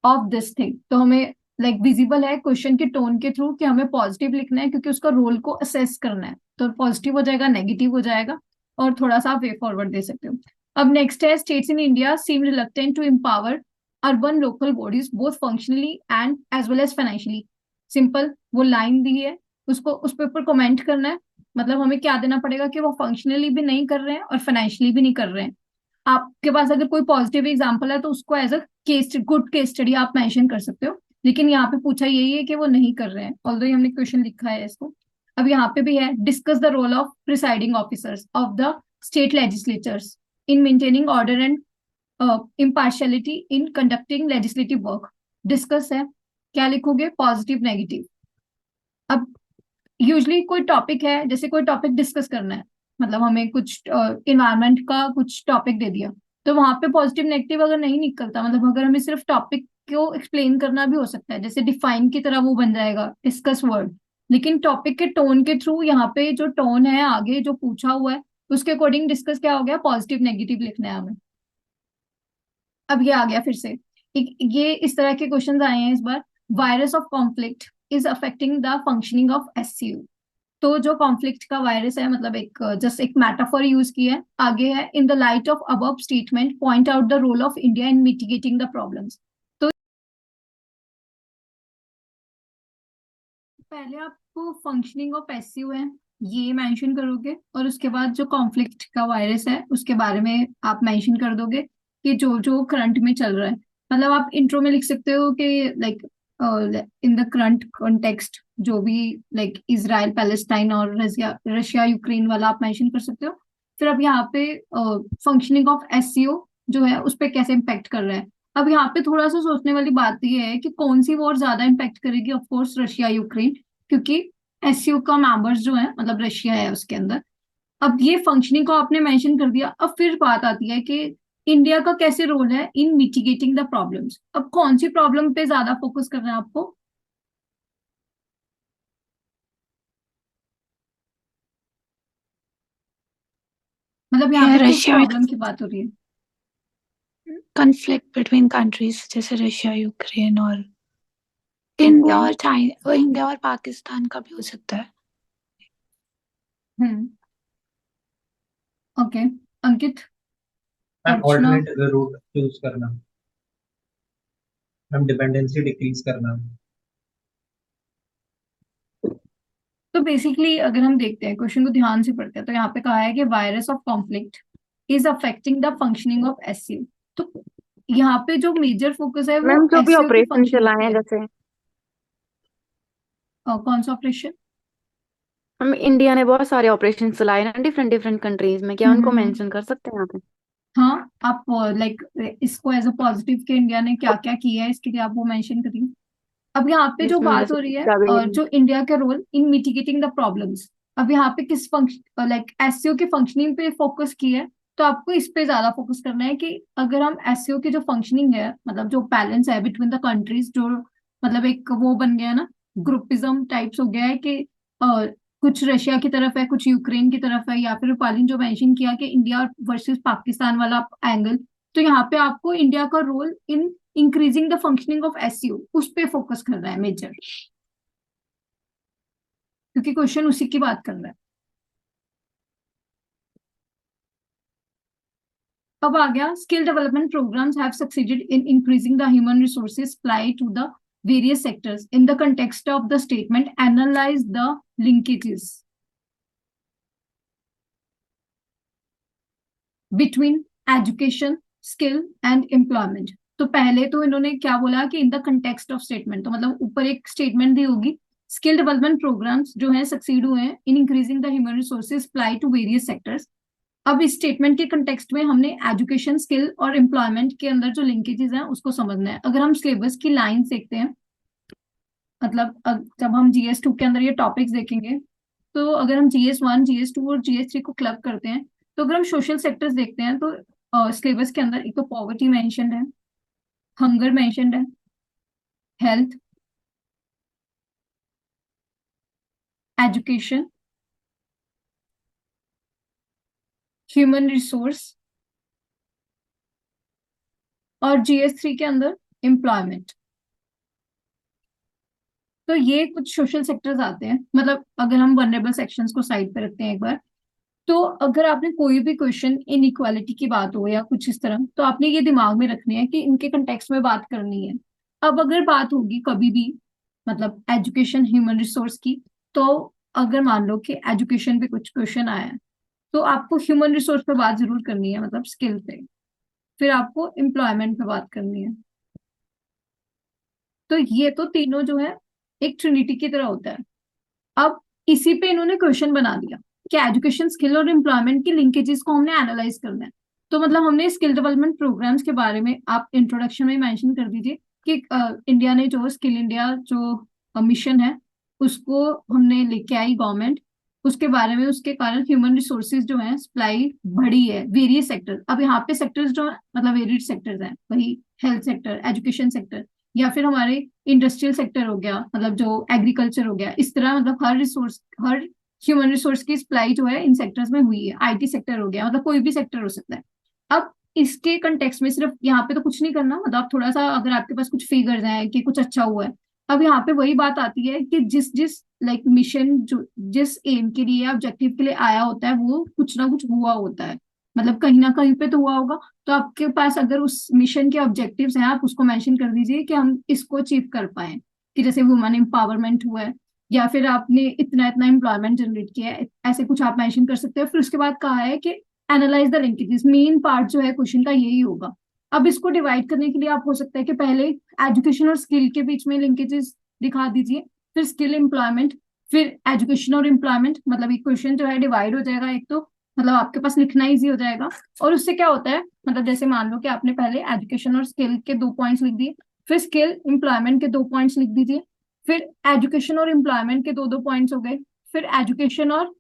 of this thing, तो हमें लाइक विजिबल है क्वेश्चन के टोन के थ्रू कि हमें पॉजिटिव लिखना है क्योंकि उसका रोल को असेस करना है। तो पॉजिटिव हो जाएगा, नेगेटिव हो जाएगा, और थोड़ा सा आप वे फॉरवर्ड दे सकते हो। अब नेक्स्ट है states in India seem reluctant to empower urban local bodies both functionally and as well as financially. Simple, वो लाइन दी है, उसको उस पे ऊपर कमेंट करना है मतलब हमें क्या देना पड़ेगा कि वो फंक्शनली भी नहीं कर रहे हैं और फाइनेंशियली भी नहीं कर रहे हैं। आपके पास अगर कोई पॉजिटिव एग्जांपल है तो उसको as a case good case study आप मेंशन कर सकते हो, लेकिन यहाँ पे पूछा यही है कि वो नहीं कर रहे हैं, ऑल्दो हमने क्वेश्चन लिखा है इसको। अब यहाँ पे भी है, discuss the role of presiding officers of the state legislatures in maintaining order and impartiality in conducting legislative work. Discuss है, क्या लिखोगे, पॉजिटिव नेगेटिव। अब यूजली कोई टॉपिक है, जैसे कोई टॉपिक डिस्कस करना है, मतलब हमें कुछ इन्वायरमेंट का कुछ टॉपिक दे दिया, तो वहां पे पॉजिटिव नेगेटिव अगर नहीं निकलता, मतलब अगर हमें सिर्फ टॉपिक को एक्सप्लेन करना भी हो सकता है, जैसे डिफाइन की तरह वो बन जाएगा डिस्कस वर्ड, लेकिन टॉपिक के टोन के थ्रू यहाँ पे जो टोन है आगे जो पूछा हुआ है उसके अकॉर्डिंग डिस्कस क्या हो गया, पॉजिटिव नेगेटिव लिखना है हमें। अब ये आ गया फिर से, ये इस तरह के क्वेश्चन आए हैं इस बार। Virus of conflict is affecting the functioning of SCU. तो जो कॉन्फ्लिक्ट का वायरस है, मतलब एक जस्ट एक मेटाफर यूज किया है। आगे है, in the light of above statement point out the role of India in mitigating the problems. तो पहले आपको फंक्शनिंग ऑफ एससीयू है ये मेंशन करोगे, और उसके बाद जो कॉन्फ्लिक्ट का वायरस है उसके बारे में आप मेंशन कर दोगे कि जो जो करंट में चल रहा है। मतलब आप इंट्रो में लिख सकते हो कि like in the current context, जो भी लाइक इजराइल पैलेस्टाइन और रशिया रशिया यूक्रेन वाला आप मेंशन कर सकते हो। फिर अब यहाँ पे फंक्शनिंग ऑफ एससीओ जो है उस पर कैसे इम्पेक्ट कर रहा है। अब यहाँ पे थोड़ा सा सोचने वाली बात ये है कि कौन सी वॉर ज्यादा इम्पेक्ट करेगी, ऑफ कोर्स रशिया यूक्रेन, क्योंकि एससीओ का मेंबर्स जो है मतलब रशिया है उसके अंदर। अब ये फंक्शनिंग को आपने मेंशन कर दिया, अब फिर बात आती है कि इंडिया का कैसे रोल है इन मिटिगेटिंग द प्रॉब्लम्स। अब कौन सी प्रॉब्लम पे ज्यादा फोकस करना है आपको, मतलब यहाँ या पे किस रशिया में प्रॉब्लम की बात हो रही है। कॉन्फ्लिक्ट बिटवीन कंट्रीज जैसे रशिया यूक्रेन, और इंडिया और चाइना, इंडिया और पाकिस्तान का भी हो सकता है। हम्म, ओके। अंकित, मैम अर्चना। ऑल्टरनेट रूट चूज करना, मैम डिपेंडेंसी डिक्रीज करना। तो बेसिकली अगर हम देखते हैं क्वेश्चन को ध्यान से पढ़ते हैं, तो यहाँ पे कहा है कि virus of conflict is affecting the functioning of SCU. तो यहाँ पे जो मेजर फोकस है वो मैम जो भी एससीयू की ऑपरेशन फंक्शनिंग चलाए पे हैं, है। जैसे कौन सा ऑपरेशन। हम इंडिया ने बहुत सारे ऑपरेशन चलाए ना डिफरेंट डिफरेंट कंट्रीज में, क्या उनको हम्म। मेंशन कर सकते हैं यहाँ पे? हाँ, आप लाइक इसको एज अ पॉजिटिव के इंडिया ने क्या क्या किया है इसके लिए आप वो मेंशन करिए। अब यहाँ पे जो जिसमें बात जैसे हो रही है क्या गई? जो इंडिया का role in mitigating the problems, अब यहाँ पे किस फंक्शन लाइक एससीओ की फंक्शनिंग पे फोकस की है, तो आपको इस पे ज्यादा फोकस करना है कि अगर हम एससीओ की जो फंक्शनिंग है, मतलब जो बैलेंस है बिटवीन द कंट्रीज, जो मतलब एक वो बन गया है ना, ग्रुपिज्म टाइप्स हो गया है कि कुछ रशिया की तरफ है कुछ यूक्रेन की तरफ है, या फिर रूपाली जो मेंशन किया कि इंडिया वर्सेस पाकिस्तान वाला एंगल। तो यहाँ पे आपको इंडिया का role in increasing the functioning of SCO उस पे फोकस कर रहा है मेजर, क्योंकि क्वेश्चन उसी की बात कर रहा है। अब आ गया, skill development programs have succeeded in increasing the human resources supply to the various sectors in the context of the statement analyze the linkages between education skill and employment। तो पहले तो इन्होंने क्या बोला कि in the context of statement, तो मतलब ऊपर एक स्टेटमेंट दी होगी, स्किल डेवलपमेंट प्रोग्राम्स जो है सक्सीड हुए हैं in increasing the human resources apply to various sectors. अब इस स्टेटमेंट के कंटेक्स्ट में हमने एजुकेशन स्किल और एम्प्लॉयमेंट के अंदर जो लिंकेजेस हैं उसको समझना है। अगर हम सिलेबस की लाइन देखते हैं, मतलब जब हम जीएस 2 के अंदर ये टॉपिक्स देखेंगे, तो अगर हम जीएस 1 जीएस 2 और जीएस 3 को क्लब करते हैं, तो अगर हम सोशल सेक्टर्स देखते हैं तो सिलेबस के अंदर एक तो पॉवर्टी मेंशन्ड है, हंगर मेंशन्ड है, हेल्थ, एजुकेशन, ह्यूमन रिसोर्स, और जीएस 3 के अंदर एम्प्लॉयमेंट। तो ये कुछ सोशल सेक्टर्स आते हैं। मतलब अगर हम वनरेबल सेक्शंस को साइड पे रखते हैं एक बार, तो अगर आपने कोई भी क्वेश्चन इनइक्वालिटी की बात हो या कुछ इस तरह, तो आपने ये दिमाग में रखनी है कि इनके कंटेक्स्ट में बात करनी है। अब अगर बात होगी कभी भी मतलब एजुकेशन ह्यूमन रिसोर्स की, तो अगर मान लो कि एजुकेशन पे कुछ क्वेश्चन आया है, तो आपको ह्यूमन रिसोर्स पे बात जरूर करनी है, मतलब स्किल पे। फिर आपको एम्प्लॉयमेंट पे बात करनी है। तो ये तो तीनों जो है एक ट्रिनिटी की तरह होता है। अब इसी पे इन्होंने क्वेश्चन बना दिया कि एजुकेशन, स्किल और एम्प्लॉयमेंट की लिंकेजेस को हमने एनालाइज करना है। तो मतलब हमने स्किल डेवलपमेंट प्रोग्राम्स के बारे में आप इंट्रोडक्शन में मेंशन कर दीजिए कि इंडिया ने जो स्किल इंडिया जो मिशन है उसको हमने लेके आई गवर्नमेंट, उसके बारे में, उसके कारण ह्यूमन रिसोर्सेज जो है सप्लाई बढ़ी है वेरियस सेक्टर। अब यहाँ पे सेक्टर्स जो है मतलब वेरियड सेक्टर्स हैं, वही हेल्थ सेक्टर, एजुकेशन सेक्टर, या फिर हमारे इंडस्ट्रियल सेक्टर हो गया, मतलब जो एग्रीकल्चर हो गया। इस तरह मतलब हर रिसोर्स, हर ह्यूमन रिसोर्स की सप्लाई जो है इन सेक्टर्स में हुई है। आईटी सेक्टर हो गया, मतलब कोई भी सेक्टर हो सकता है। अब इसके कंटेक्स्ट में सिर्फ यहाँ पे तो कुछ नहीं करना, मतलब थोड़ा सा अगर आपके पास कुछ फिगर्स हैं कि कुछ अच्छा हुआ है। अब यहाँ पे वही बात आती है कि जिस जिस लाइक मिशन जो जिस एम के लिए, ऑब्जेक्टिव के लिए आया होता है, वो कुछ ना कुछ हुआ होता है, मतलब कहीं ना कहीं पे तो हुआ होगा। तो आपके पास अगर उस मिशन के ऑब्जेक्टिव्स हैं, आप उसको मेंशन कर दीजिए कि हम इसको अचीव कर पाए, कि जैसे वुमेन एम्पावरमेंट हुआ है, या फिर आपने इतना इतना एम्प्लॉयमेंट जनरेट किया है, ऐसे कुछ आप मेंशन कर सकते हो। फिर उसके बाद कहा है कि analyse the linkages, main part जो है क्वेश्चन का यही होगा। अब इसको डिवाइड करने के लिए आप हो सकता है कि पहले एजुकेशन और स्किल के बीच में लिंकेजेस दिखा दीजिए, फिर स्किल एम्प्लॉयमेंट, फिर एजुकेशन और एम्प्लॉयमेंट। मतलब ये क्वेश्चन जो है डिवाइड हो जाएगा, एक तो मतलब आपके पास लिखना इजी हो जाएगा। और उससे क्या होता है, मतलब जैसे मान लो कि आपने पहले एजुकेशन और स्किल के 2 पॉइंट्स लिख दिए, फिर स्किल एम्प्लॉयमेंट के 2 पॉइंट्स लिख दीजिए, फिर एजुकेशन और एम्प्लॉयमेंट के दो दो पॉइंट्स हो गए, फिर एजुकेशन और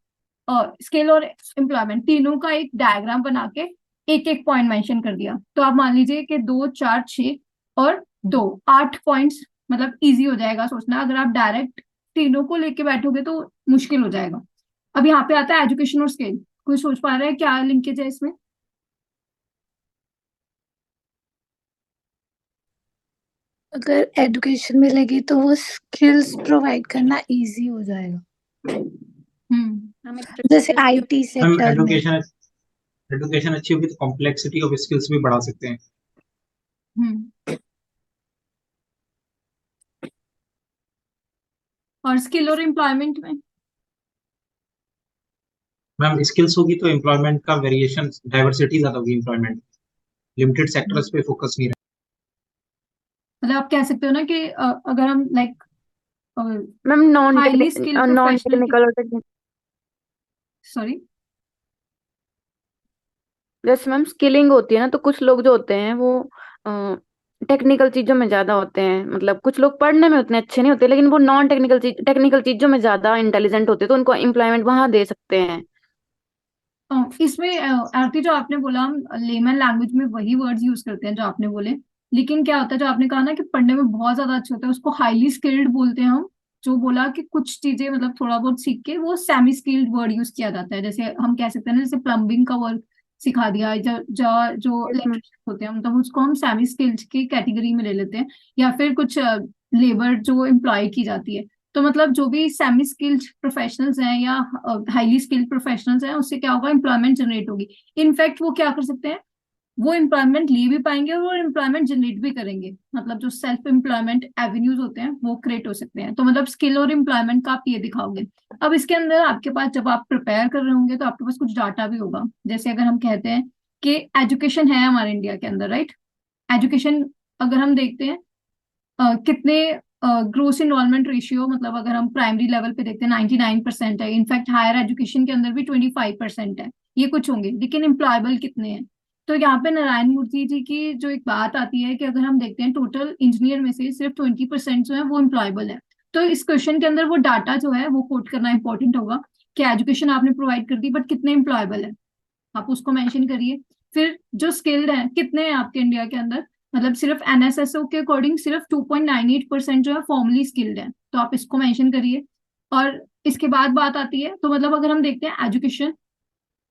स्किल और एम्प्लॉयमेंट तीनों का एक डायग्राम बना के एक एक पॉइंट मेंशन कर दिया। तो आप मान लीजिए कि 2 4 6 और 2 8 पॉइंट्स, मतलब इजी हो जाएगा सोचना। अगर आप डायरेक्ट तीनों को लेके बैठोगे तो मुश्किल हो जाएगा। अब यहाँ पे आता है एजुकेशन और स्किल। कोई सोच पा रहा है क्या लिंकेज है इसमें? अगर एजुकेशन में लगे तो वो स्किल्स प्रोवाइड करना इजी हो जाएगा, हम्म। हमें जैसे practical आईटी मैम सेक्टर में। एजुकेशन अच्छी होगी तो कॉम्प्लेक्सिटी ऑफ स्किल्स भी बढ़ा सकते हैं। हम्म। और स्किल और एम्प्लॉयमेंट में मैम स्किल्स होगी तो एम्प्लॉयमेंट का वेरिएशन, डाइवर्सिटी ज्यादा होगी। एम्प्लॉयमेंट लिमिटेड सेक्टर्स पे फोकस नहीं मतलब आप कह सकते हो ना कि अगर हम like ma'am highly skilled non professional की, टेक्निकल और टेक्निकल, सॉरी। जैसे मैम स्किलिंग होती है ना, तो कुछ लोग जो होते हैं वो टेक्निकल चीजों में ज्यादा होते हैं। मतलब कुछ लोग पढ़ने में उतने अच्छे नहीं होते, लेकिन वो नॉन टेक्निकल चीजों में ज्यादा इंटेलिजेंट होते हैं, तो उनको एम्प्लॉयमेंट वहां दे सकते हैं। इसमें आरती जो आपने बोला, हम लेमन लैंग्वेज में वही वर्ड्स यूज करते हैं जो आपने बोले। लेकिन क्या होता है, जो आपने कहा ना कि पढ़ने में बहुत ज्यादा अच्छे होते हैं, उसको हाईली स्किल्ड बोलते हैं हम। जो बोला कि कुछ चीजें मतलब थोड़ा बहुत सीख के, वो सेमी स्किल्ड वर्ड यूज किया जाता है। जैसे हम कह सकते हैं ना, जैसे प्लम्बिंग का वर्क सिखा दिया, जो यस मैम। इलेक्ट्रिशियन होते हैं, मतलब उसको हम सेमी स्किल्ड की कैटेगरी में ले लेते हैं। या फिर कुछ लेबर जो एम्प्लॉय की जाती है। तो मतलब जो भी सेमी स्किल्ड प्रोफेशनल्स हैं या हाईली स्किल्ड प्रोफेशनल्स हैं, उससे क्या होगा, एम्प्लॉयमेंट जनरेट होगी। इनफैक्ट वो क्या कर सकते हैं, वो एम्प्लॉयमेंट ले भी पाएंगे और वो एम्प्लॉयमेंट जनरेट भी करेंगे। मतलब जो सेल्फ एम्प्लॉयमेंट एवेन्यूज होते हैं वो क्रिएट हो सकते हैं। तो मतलब स्किल और एम्प्लॉयमेंट का आप ये दिखाओगे। अब इसके अंदर आपके पास, जब आप प्रिपेयर कर रहे होंगे, तो आपके पास कुछ डाटा भी होगा। जैसे अगर हम कहते हैं कि एजुकेशन है हमारे इंडिया के अंदर, राइट? एजुकेशन अगर हम देखते हैं कितने ग्रोस इनरोलमेंट रेशियो, मतलब अगर हम प्राइमरी लेवल पे देखते हैं 99% है। इनफैक्ट हायर एजुकेशन के अंदर भी 25% है। ये कुछ होंगे, लेकिन एम्प्लॉयबल कितने हैं? तो यहाँ पे नारायण मूर्ति जी की जो एक बात आती है कि अगर हम देखते हैं टोटल इंजीनियर में से सिर्फ 20% जो है वो एम्प्लॉयबल है। तो इस क्वेश्चन के अंदर वो डाटा जो है वो कोट करना इंपॉर्टेंट होगा कि एजुकेशन आपने प्रोवाइड कर दी, बट कितने एम्प्लॉयबल है, आप उसको मेंशन करिए। फिर जो स्किल्ड है कितने हैं आपके इंडिया के अंदर, मतलब सिर्फ एनएसएसओ के अकॉर्डिंग सिर्फ 2.98% जो है फॉर्मली स्किल्ड है, तो आप इसको मेंशन करिए। और इसके बाद बात आती है, तो मतलब अगर हम देखते हैं एजुकेशन,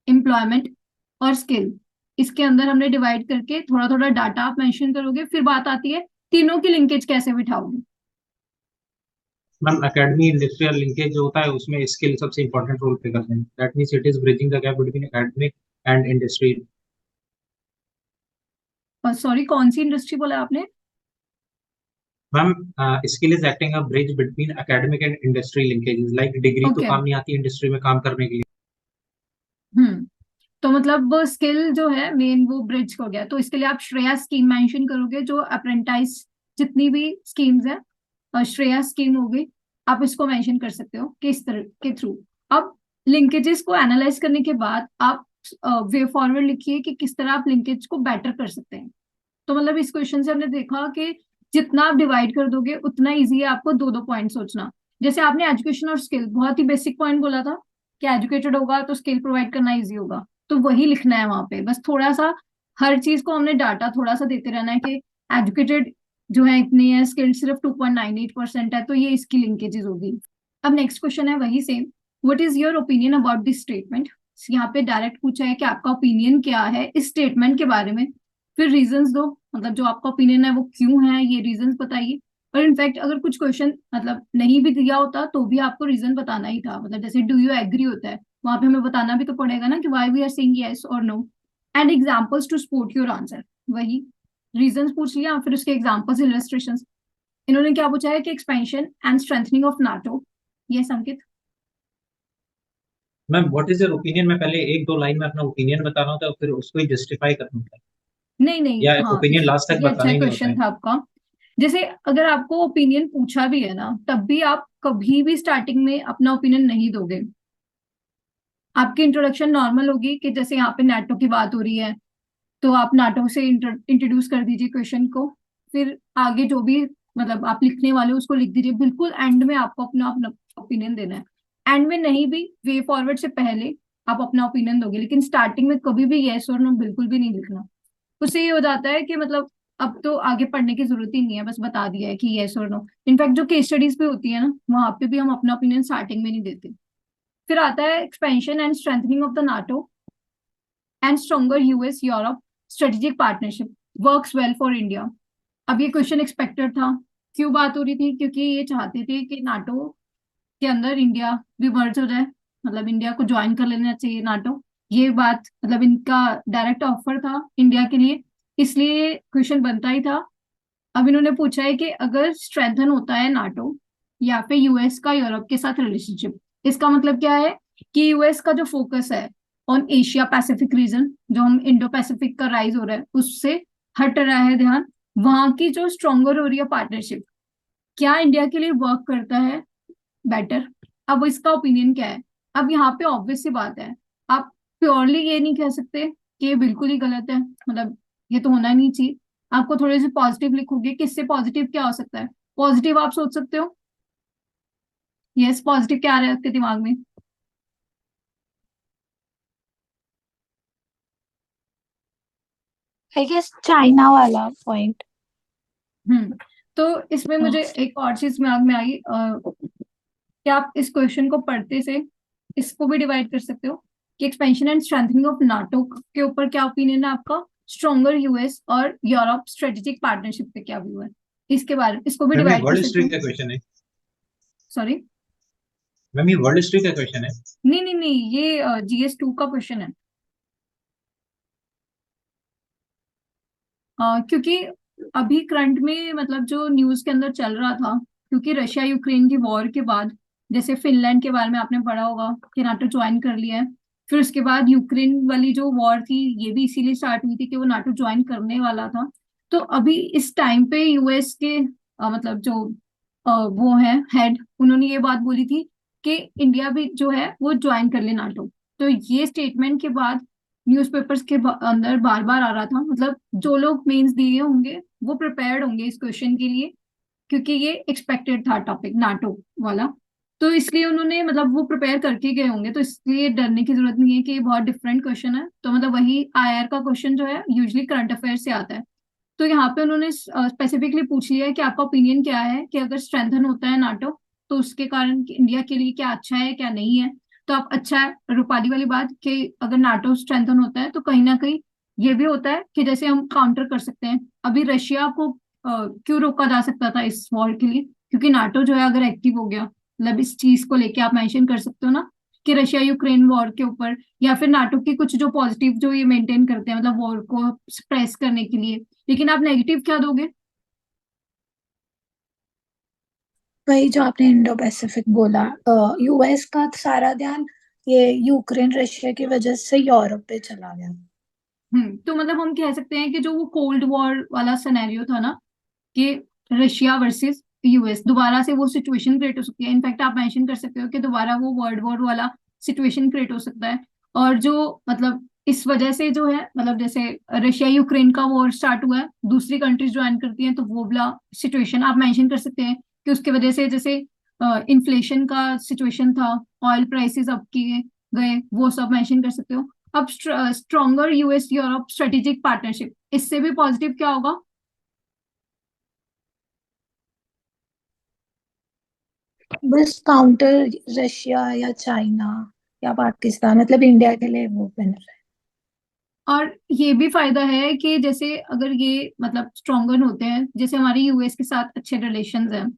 एम्प्लॉयमेंट और स्किल, इसके अंदर हमने डिवाइड करके थोड़ा थोड़ा डाटा आप मेंशन करोगे। फिर बात आती है तीनों की लिंकेज कैसे बिठाओगे। मैम एकेडमी इंडस्ट्रियल लिंकेज जो होता है उसमें स्किल सबसे इंपॉर्टेंट रोल प्ले करते हैं। That means it is bridging the gap between academic and industry. और सॉरी, कौन सी इंडस्ट्री बोला आपने? Ma'am, skill is acting a bridge between academic and industry linkages, like degree तो ओके। काम नहीं आती इंडस्ट्री में काम करने के लिए। तो मतलब वो स्किल जो है मेन वो ब्रिज हो गया, तो इसके लिए आप श्रेया स्कीम मेंशन करोगे, जो अप्रेंटाइज जितनी भी स्कीम्स है, श्रेया स्कीम होगी, आप इसको मेंशन कर सकते हो कि इस तरह के थ्रू। अब लिंकेजेस को एनालाइज करने के बाद आप वे फॉरवर्ड लिखिए कि किस तरह आप लिंकेज को बेटर कर सकते हैं। तो मतलब इस क्वेश्चन से हमने देखा कि जितना आप डिवाइड कर दोगे उतना इजी है आपको दो दो पॉइंट सोचना। जैसे आपने एजुकेशन और स्किल बहुत ही बेसिक पॉइंट बोला था कि एजुकेटेड होगा तो स्किल प्रोवाइड करना इजी होगा, तो वही लिखना है वहां पे। बस थोड़ा सा हर चीज को हमने डाटा थोड़ा सा देते रहना है कि एजुकेटेड जो है इतनी है, स्किल्ड सिर्फ 2.98% है, तो ये इसकी लिंकेजेस होगी। अब नेक्स्ट क्वेश्चन है वही same, what is your opinion about this statement. यहाँ पे डायरेक्ट पूछा है कि आपका ओपिनियन क्या है इस स्टेटमेंट के बारे में, फिर रीजंस दो, मतलब जो आपका ओपिनियन है वो क्यों है ये रीजंस बताइए। और इनफैक्ट अगर कुछ क्वेश्चन मतलब नहीं भी दिया होता तो भी आपको रीजन बताना ही था, मतलब जैसे डू यू एग्री होता है वहां पे हमें बताना भी तो पड़ेगा ना कि why we are saying yes और no, and examples to support your answer. वही रीजंस पूछ लिया, फिर उसके एग्जांपल्स इलस्ट्रेशंस। इन्होंने क्या पूछा है कि expansion and strengthening of NATO. ये संकेत। Ma'am, what is your opinion, मैं पहले एक दो लाइन में अपना ओपिनियन बता रहा हूँ तो फिर उसको ही जस्टिफाई करूंगा, नहीं नहीं, या हाँ ओपिनियन लास्ट तक ये बताना अच्छा ही नहीं होता क्वेश्चन है। था आपका। जैसे अगर आपको ओपिनियन पूछा भी है ना, तब भी आप कभी भी स्टार्टिंग में अपना ओपिनियन नहीं दोगे। आपकी इंट्रोडक्शन नॉर्मल होगी कि जैसे यहाँ पे नाटो की बात हो रही है तो आप नाटो से इंट्रोड्यूस कर दीजिए क्वेश्चन को, फिर आगे जो भी मतलब आप लिखने वाले हो उसको लिख दीजिए। बिल्कुल एंड में आपको अपना अपना ओपिनियन देना है। एंड में नहीं भी, वे फॉरवर्ड से पहले आप अपना ओपिनियन दोगे, लेकिन स्टार्टिंग में कभी भी यस और नो बिल्कुल भी नहीं लिखना। उससे ये हो जाता है कि मतलब अब तो आगे पढ़ने की जरूरत ही नहीं है, बस बता दिया है कि यस और नो। इनफैक्ट जो केस स्टडीज पे होती है ना वहां पे भी हम अपना ओपिनियन स्टार्टिंग में नहीं देते। फिर आता है expansion and strengthening of the NATO and stronger US Europe strategic partnership works well for India. अब ये क्वेश्चन एक्सपेक्टेड था। क्यों बात हो रही थी, क्योंकि ये चाहते थे कि नाटो के अंदर इंडिया भी मर्ज हो जाए, मतलब इंडिया को ज्वाइन कर लेना चाहिए नाटो। ये बात मतलब इनका डायरेक्ट ऑफर था इंडिया के लिए, इसलिए क्वेश्चन बनता ही था। अब इन्होंने पूछा है कि अगर स्ट्रेंथन होता है नाटो या फिर यूएस का यूरोप के साथ रिलेशनशिप, इसका मतलब क्या है कि यूएस का जो फोकस है ऑन एशिया पैसिफिक रीजन, जो हम इंडो पैसिफिक का राइज हो रहा है उससे हट रहा है ध्यान, वहां की जो स्ट्रोंगर हो रही है पार्टनरशिप क्या इंडिया के लिए वर्क करता है बेटर। अब इसका ओपिनियन क्या है। अब यहाँ पे ऑब्वियस सी बात है, आप प्योरली ये नहीं कह सकते कि ये बिल्कुल ही गलत है, मतलब ये तो होना नहीं चाहिए। आपको थोड़े से पॉजिटिव लिखोगे कि इससे पॉजिटिव क्या हो सकता है। पॉजिटिव आप सोच सकते हो, यस पॉजिटिव क्या आ रहा है आपके दिमाग में। आई गेस चाइना वाला पॉइंट। तो इसमें मुझे एक और चीज दिमाग में आई, कि आप इस क्वेश्चन को पढ़ते से इसको भी डिवाइड कर सकते हो कि expansion and strengthening of NATO के ऊपर क्या ओपिनियन है आपका, स्ट्रॉन्गर यूएस और यूरोप स्ट्रेटेजिक पार्टनरशिप पे क्या व्यू है, इसके बारे में इसको भी मैम, ये डिवाइड कर वर्ल्ड सकते हिस्ट्री हैं। का क्वेश्चन है। सॉरी, मैम, ये वर्ल्ड हिस्ट्री का क्वेश्चन है। नहीं नहीं नहीं, ये GS2 का क्वेश्चन है। क्योंकि अभी करंट में मतलब जो न्यूज के अंदर चल रहा था, क्योंकि रशिया यूक्रेन की वॉर के बाद जैसे फिनलैंड के बारे में आपने पढ़ा होगा कि नाटो ज्वाइन कर लिया है, फिर उसके बाद यूक्रेन वाली जो वॉर थी ये भी इसीलिए स्टार्ट हुई थी कि वो नाटो ज्वाइन करने वाला था। तो अभी इस टाइम पे यूएस के मतलब जो वो है हेड, उन्होंने ये बात बोली थी कि इंडिया भी जो है वो ज्वाइन कर ले नाटो। तो ये स्टेटमेंट के बाद न्यूज़पेपर्स के अंदर बार बार आ रहा था, मतलब जो लोग मेंस दिए होंगे वो प्रिपेयर्ड होंगे इस क्वेश्चन के लिए, क्योंकि ये एक्सपेक्टेड था टॉपिक नाटो वाला। तो इसलिए उन्होंने मतलब वो प्रिपेयर करके गए होंगे, तो इसलिए डरने की जरूरत नहीं है कि ये बहुत डिफरेंट क्वेश्चन है। तो मतलब वही आईआर का क्वेश्चन जो है यूजुअली करंट अफेयर से आता है। तो यहाँ पे उन्होंने स्पेसिफिकली पूछ लिया है कि आपका ओपिनियन क्या है कि अगर स्ट्रेंथन होता है नाटो तो उसके कारण इंडिया के लिए क्या अच्छा है क्या नहीं है। तो आप अच्छा है रूपाली वाली बात कि अगर नाटो स्ट्रेंथन होता है तो कहीं ना कहीं ये भी होता है कि जैसे हम काउंटर कर सकते हैं। अभी रशिया को क्यों रोका जा सकता था इस वॉर के लिए, क्योंकि नाटो जो है अगर एक्टिव हो गया, मतलब इस चीज को लेके आप मेंशन कर सकते हो ना कि रशिया यूक्रेन वॉर के ऊपर, या फिर नाटो की कुछ जो पॉजिटिव जो ये मेंटेन करते हैं मतलब वॉर को स्प्रेस करने के लिए। लेकिन आप नेगेटिव क्या दोगे। वही जो आपने इंडो पैसिफिक बोला, यूएस का सारा ध्यान ये यूक्रेन रशिया की वजह से यूरोप पे चला गया। तो मतलब हम कह सकते हैं कि जो वो कोल्ड वॉर वाला सिनेरियो था ना, कि रशिया वर्सेस यूएस, दोबारा से वो सिचुएशन क्रिएट हो सकती है। इनफैक्ट आप मेंशन कर सकते हो कि दोबारा वो वर्ल्ड वॉर वाला सिचुएशन क्रिएट हो सकता है। और जो मतलब इस वजह से जो है, मतलब जैसे रशिया यूक्रेन का वॉर स्टार्ट हुआ है, दूसरी कंट्रीज ज्वाइन करती हैं, तो वो वाला सिचुएशन आप मेंशन कर सकते हैं कि उसके वजह से जैसे इन्फ्लेशन का सिचुएशन था, ऑयल प्राइसेस अप किए गए, वो सब मेंशन कर सकते हो। अब stronger US Europe strategic partnership, इससे भी पॉजिटिव क्या होगा? बस काउंटर रशिया या चाइना या पाकिस्तान, मतलब इंडिया के लिए वो बन रहा है। और ये भी फायदा है कि जैसे अगर ये मतलब स्ट्रॉन्गर होते हैं, जैसे हमारे यूएस के साथ अच्छे रिलेशंस हैं,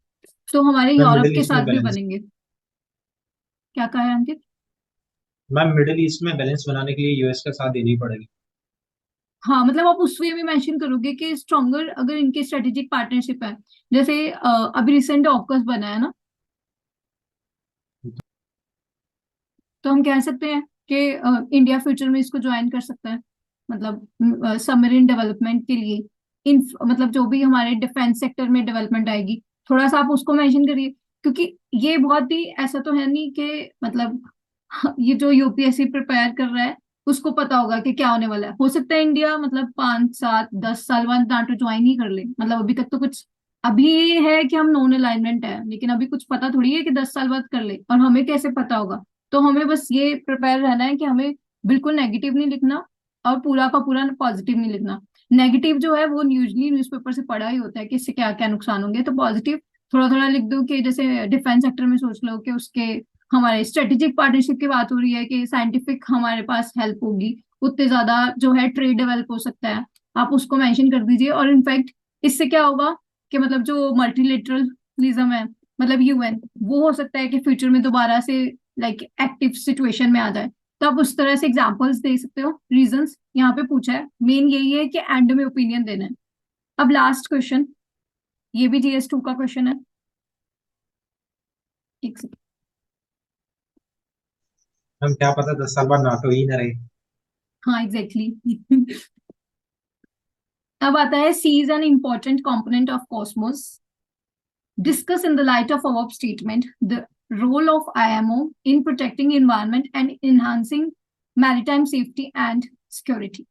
तो हमारे मैम यूरोप मिडिल के ईस्ट में साथ भी बैलेंस, बनेंगे। क्या कहा है अंकित? मैम मिडिल ईस्ट में बैलेंस बनाने के लिए यूएस का साथ देनी पड़ेगी। हाँ, मतलब आप उस वे में मेंशन करोगे कि स्ट्रॉन्गर अगर इनके स्ट्रेटेजिक पार्टनरशिप है, जैसे अभी रिसेंट ऑकस बना है ना, तो हम कह सकते हैं कि इंडिया फ्यूचर में इसको ज्वाइन कर सकता है, मतलब सबमरीन डेवलपमेंट के लिए। इन मतलब जो भी हमारे डिफेंस सेक्टर में डेवलपमेंट आएगी, थोड़ा सा आप उसको मेंशन करिए, क्योंकि ये बहुत ही ऐसा तो है नहीं कि मतलब ये जो यूपीएससी प्रिपेयर कर रहा है उसको पता होगा कि क्या होने वाला है। हो सकता है इंडिया मतलब 5 7 10 साल बाद नाटो ज्वाइन ही कर ले, मतलब अभी तक तो कुछ, अभी ये है कि हम नॉन अलाइनमेंट है, लेकिन अभी कुछ पता थोड़ी है कि 10 साल बाद कर ले, और हमें कैसे पता होगा? तो हमें बस ये प्रिपेयर रहना है कि हमें बिल्कुल नेगेटिव नहीं लिखना और पूरा का पूरा पॉजिटिव नहीं लिखना। नेगेटिव जो है वो यूजली न्यूज़पेपर से पढ़ा ही होता है कि इससे क्या क्या नुकसान होंगे, तो पॉजिटिव थोड़ा थोड़ा लिख दो कि जैसे डिफेंस सेक्टर में सोच लो कि उसके हमारे स्ट्रेटेजिक पार्टनरशिप की बात हो रही है कि साइंटिफिक हमारे पास हेल्प होगी, उतने ज्यादा जो है ट्रेड डेवलप हो सकता है, आप उसको मेंशन कर दीजिए। और इनफैक्ट इससे क्या होगा कि मतलब जो मल्टीलेटरलिज्म है, मतलब यूएन, वो हो सकता है कि फ्यूचर में दोबारा से लाइक एक्टिव सिचुएशन में आ जाए। तो आप उस तरह से एग्जांपल्स दे सकते हो, रीजंस यहाँ पे पूछा है, मेन यही है कि एंड में ओपिनियन देना है। अब लास्ट क्वेश्चन, ये भी जीएस 2 का क्वेश्चन है। एक सेकंड। हम क्या पता 10 साल बाद नाटो ही ना रहे। हाँ एग्जैक्टली। अब आता है, sea is an important component of cosmos, discuss in the light of above statement the role of IMO in protecting environment and enhancing maritime safety and security.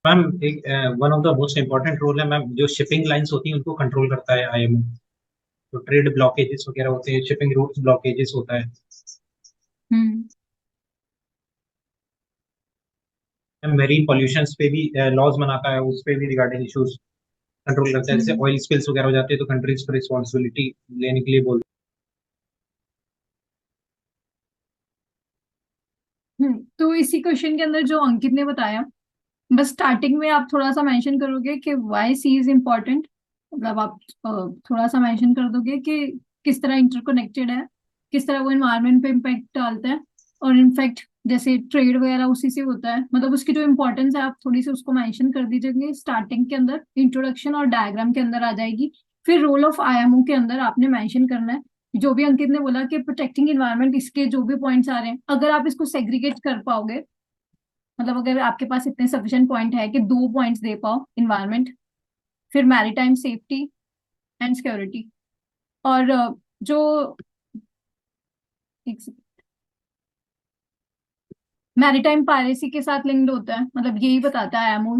Ma'am एक one of the most important role है ma'am, जो shipping lines होती हैं उनको control करता है IMO. तो trade blockages वगैरह होते हैं, शिपिंग रूट्स ब्लॉकेजेस होता है। हम्म मेरीन पॉल्यूशंस पे भी लॉज बनाता है, उस पे भी रिगार्डिंग इश्यूज कंट्रोल करता है। जैसे हम्म ऑयल स्पिल्स वगैरह हो जाते हैं तो कंट्रीज को रिस्पॉन्सिबिलिटी लेने के लिए बोलते तो इसी क्वेश्चन के अंदर जो अंकित ने बताया, बस स्टार्टिंग में आप थोड़ा सा मेंशन करोगे कि वाई सी इज इम्पोर्टेंट, मतलब आप थोड़ा सा मेंशन कर दोगे कि किस तरह इंटरकनेक्टेड है, किस तरह वो एनवायरनमेंट पे इम्पैक्ट डालता है, और इनफैक्ट जैसे ट्रेड वगैरह उसी से होता है, मतलब उसकी जो इम्पोर्टेंस है आप थोड़ी सी उसको मेंशन कर दीजिएगा स्टार्टिंग के अंदर, इंट्रोडक्शन और डायग्राम के अंदर आ जाएगी। फिर रोल ऑफ आईएमओ के अंदर आपने मेंशन करना है, जो भी अंकित ने बोला कि प्रोटेक्टिंग इन्वायरमेंट, इसके जो भी पॉइंट्स आ रहे हैं, अगर आप इसको सेग्रीगेट कर पाओगे, मतलब अगर आपके पास इतने सफिशिएंट पॉइंट है कि 2 पॉइंट्स दे पाओ, इन्वायरमेंट, फिर मैरीटाइम सेफ्टी एंड सिक्योरिटी, और जो एक मैरीटाइम पायरेसी के साथ लिंक्ड होता है, मतलब यही बताता है आईएमओ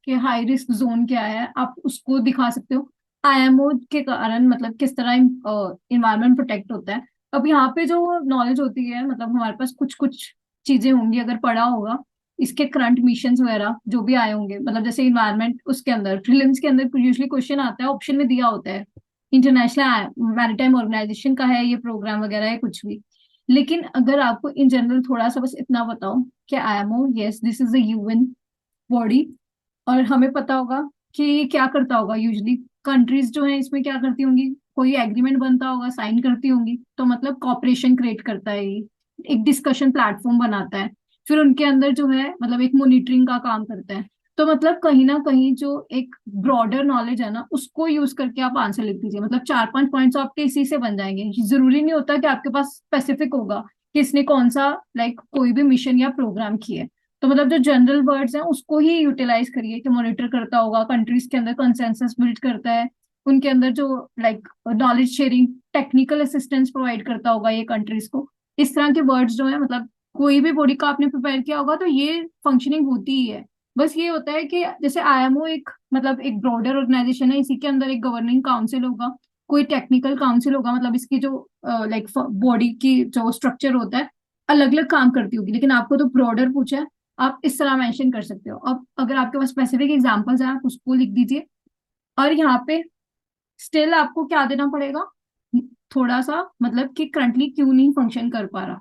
कि हाई रिस्क जोन क्या है, आप उसको दिखा सकते हो आईएमओ के कारण, मतलब किस तरह इन्वायरमेंट प्रोटेक्ट होता है। अब यहाँ पे जो नॉलेज होती है, मतलब हमारे पास कुछ कुछ चीजें होंगी, अगर पढ़ा होगा इसके करंट मिशंस वगैरह जो भी आए होंगे, मतलब जैसे इन्वायरमेंट, उसके अंदर प्रीलिम्स के अंदर यूजली क्वेश्चन आता है, ऑप्शन में दिया होता है इंटरनेशनल मैरीटाइम ऑर्गेनाइजेशन का है ये प्रोग्राम वगैरह है कुछ भी। लेकिन अगर आपको इन जनरल थोड़ा सा बस इतना बताओ कि IMO, yes this is a UN body, और हमें पता होगा कि ये क्या करता होगा, यूजली कंट्रीज जो है इसमें क्या करती होंगी, कोई एग्रीमेंट बनता होगा, साइन करती होंगी, तो मतलब कॉपरेशन क्रिएट करता है ये, एक डिस्कशन प्लेटफॉर्म बनाता है, फिर उनके अंदर जो है मतलब एक मॉनिटरिंग का काम करता है। तो मतलब कहीं ना कहीं जो एक ब्रॉडर नॉलेज है ना, उसको यूज करके आप आंसर लिख दीजिए। मतलब 4-5 पॉइंट्स आपके इसी से बन जाएंगे। जरूरी नहीं होता कि आपके पास स्पेसिफिक होगा कि इसने कौन सा कोई भी मिशन या प्रोग्राम किया है। तो मतलब जो जनरल वर्ड्स हैं उसको ही यूटिलाइज करिए कि मॉनिटर करता होगा, कंट्रीज के अंदर कंसेंसस बिल्ड करता है, उनके अंदर जो knowledge sharing, technical assistance provide करता होगा ये कंट्रीज को। इस तरह के वर्ड्स जो है, मतलब कोई भी बॉडी का आपने प्रिपेयर किया होगा तो ये फंक्शनिंग होती ही है। बस ये होता है कि जैसे आईएमओ एक एक ब्रॉडर ऑर्गेनाइजेशन है, इसी के अंदर एक गवर्निंग काउंसिल होगा, कोई टेक्निकल काउंसिल होगा, मतलब इसकी जो बॉडी की जो स्ट्रक्चर होता है अलग अलग काम करती होगी। लेकिन आपको तो ब्रॉडर पूछा है, आप इस तरह मेंशन कर सकते हो। अब अगर आपके पास स्पेसिफिक एग्जांपल्स हैं आप उसको लिख दीजिए। और यहाँ पे स्टिल आपको क्या देना पड़ेगा, थोड़ा सा कि करंटली क्यों नहीं फंक्शन कर पा रहा।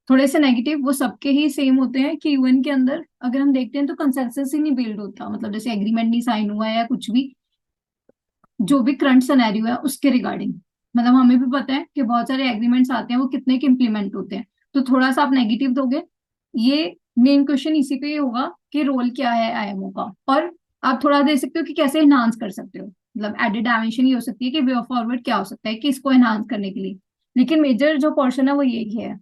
थोड़े से नेगेटिव वो सबके ही सेम होते हैं कि यूएन के अंदर अगर हम देखते हैं तो कंसेंसस ही नहीं बिल्ड होता, मतलब जैसे एग्रीमेंट नहीं साइन हुआ है या कुछ भी, जो भी करंट सिनेरियो है उसके रिगार्डिंग। मतलब हमें भी पता है कि बहुत सारे एग्रीमेंट्स आते हैं, वो कितने के इम्प्लीमेंट होते हैं। तो थोड़ा सा आप नेगेटिव दोगे। ये मेन क्वेश्चन इसी पे ही होगा कि रोल क्या है आईएमओ का। और आप थोड़ा दे सकते हो कि कैसे एनहांस कर सकते हो, मतलब एडेड डायमेंशन ये हो सकती है कि वे ऑफ फॉरवर्ड क्या हो सकता है कि इसको एनहांस करने के लिए। लेकिन मेजर जो पोर्शन है वो यही है।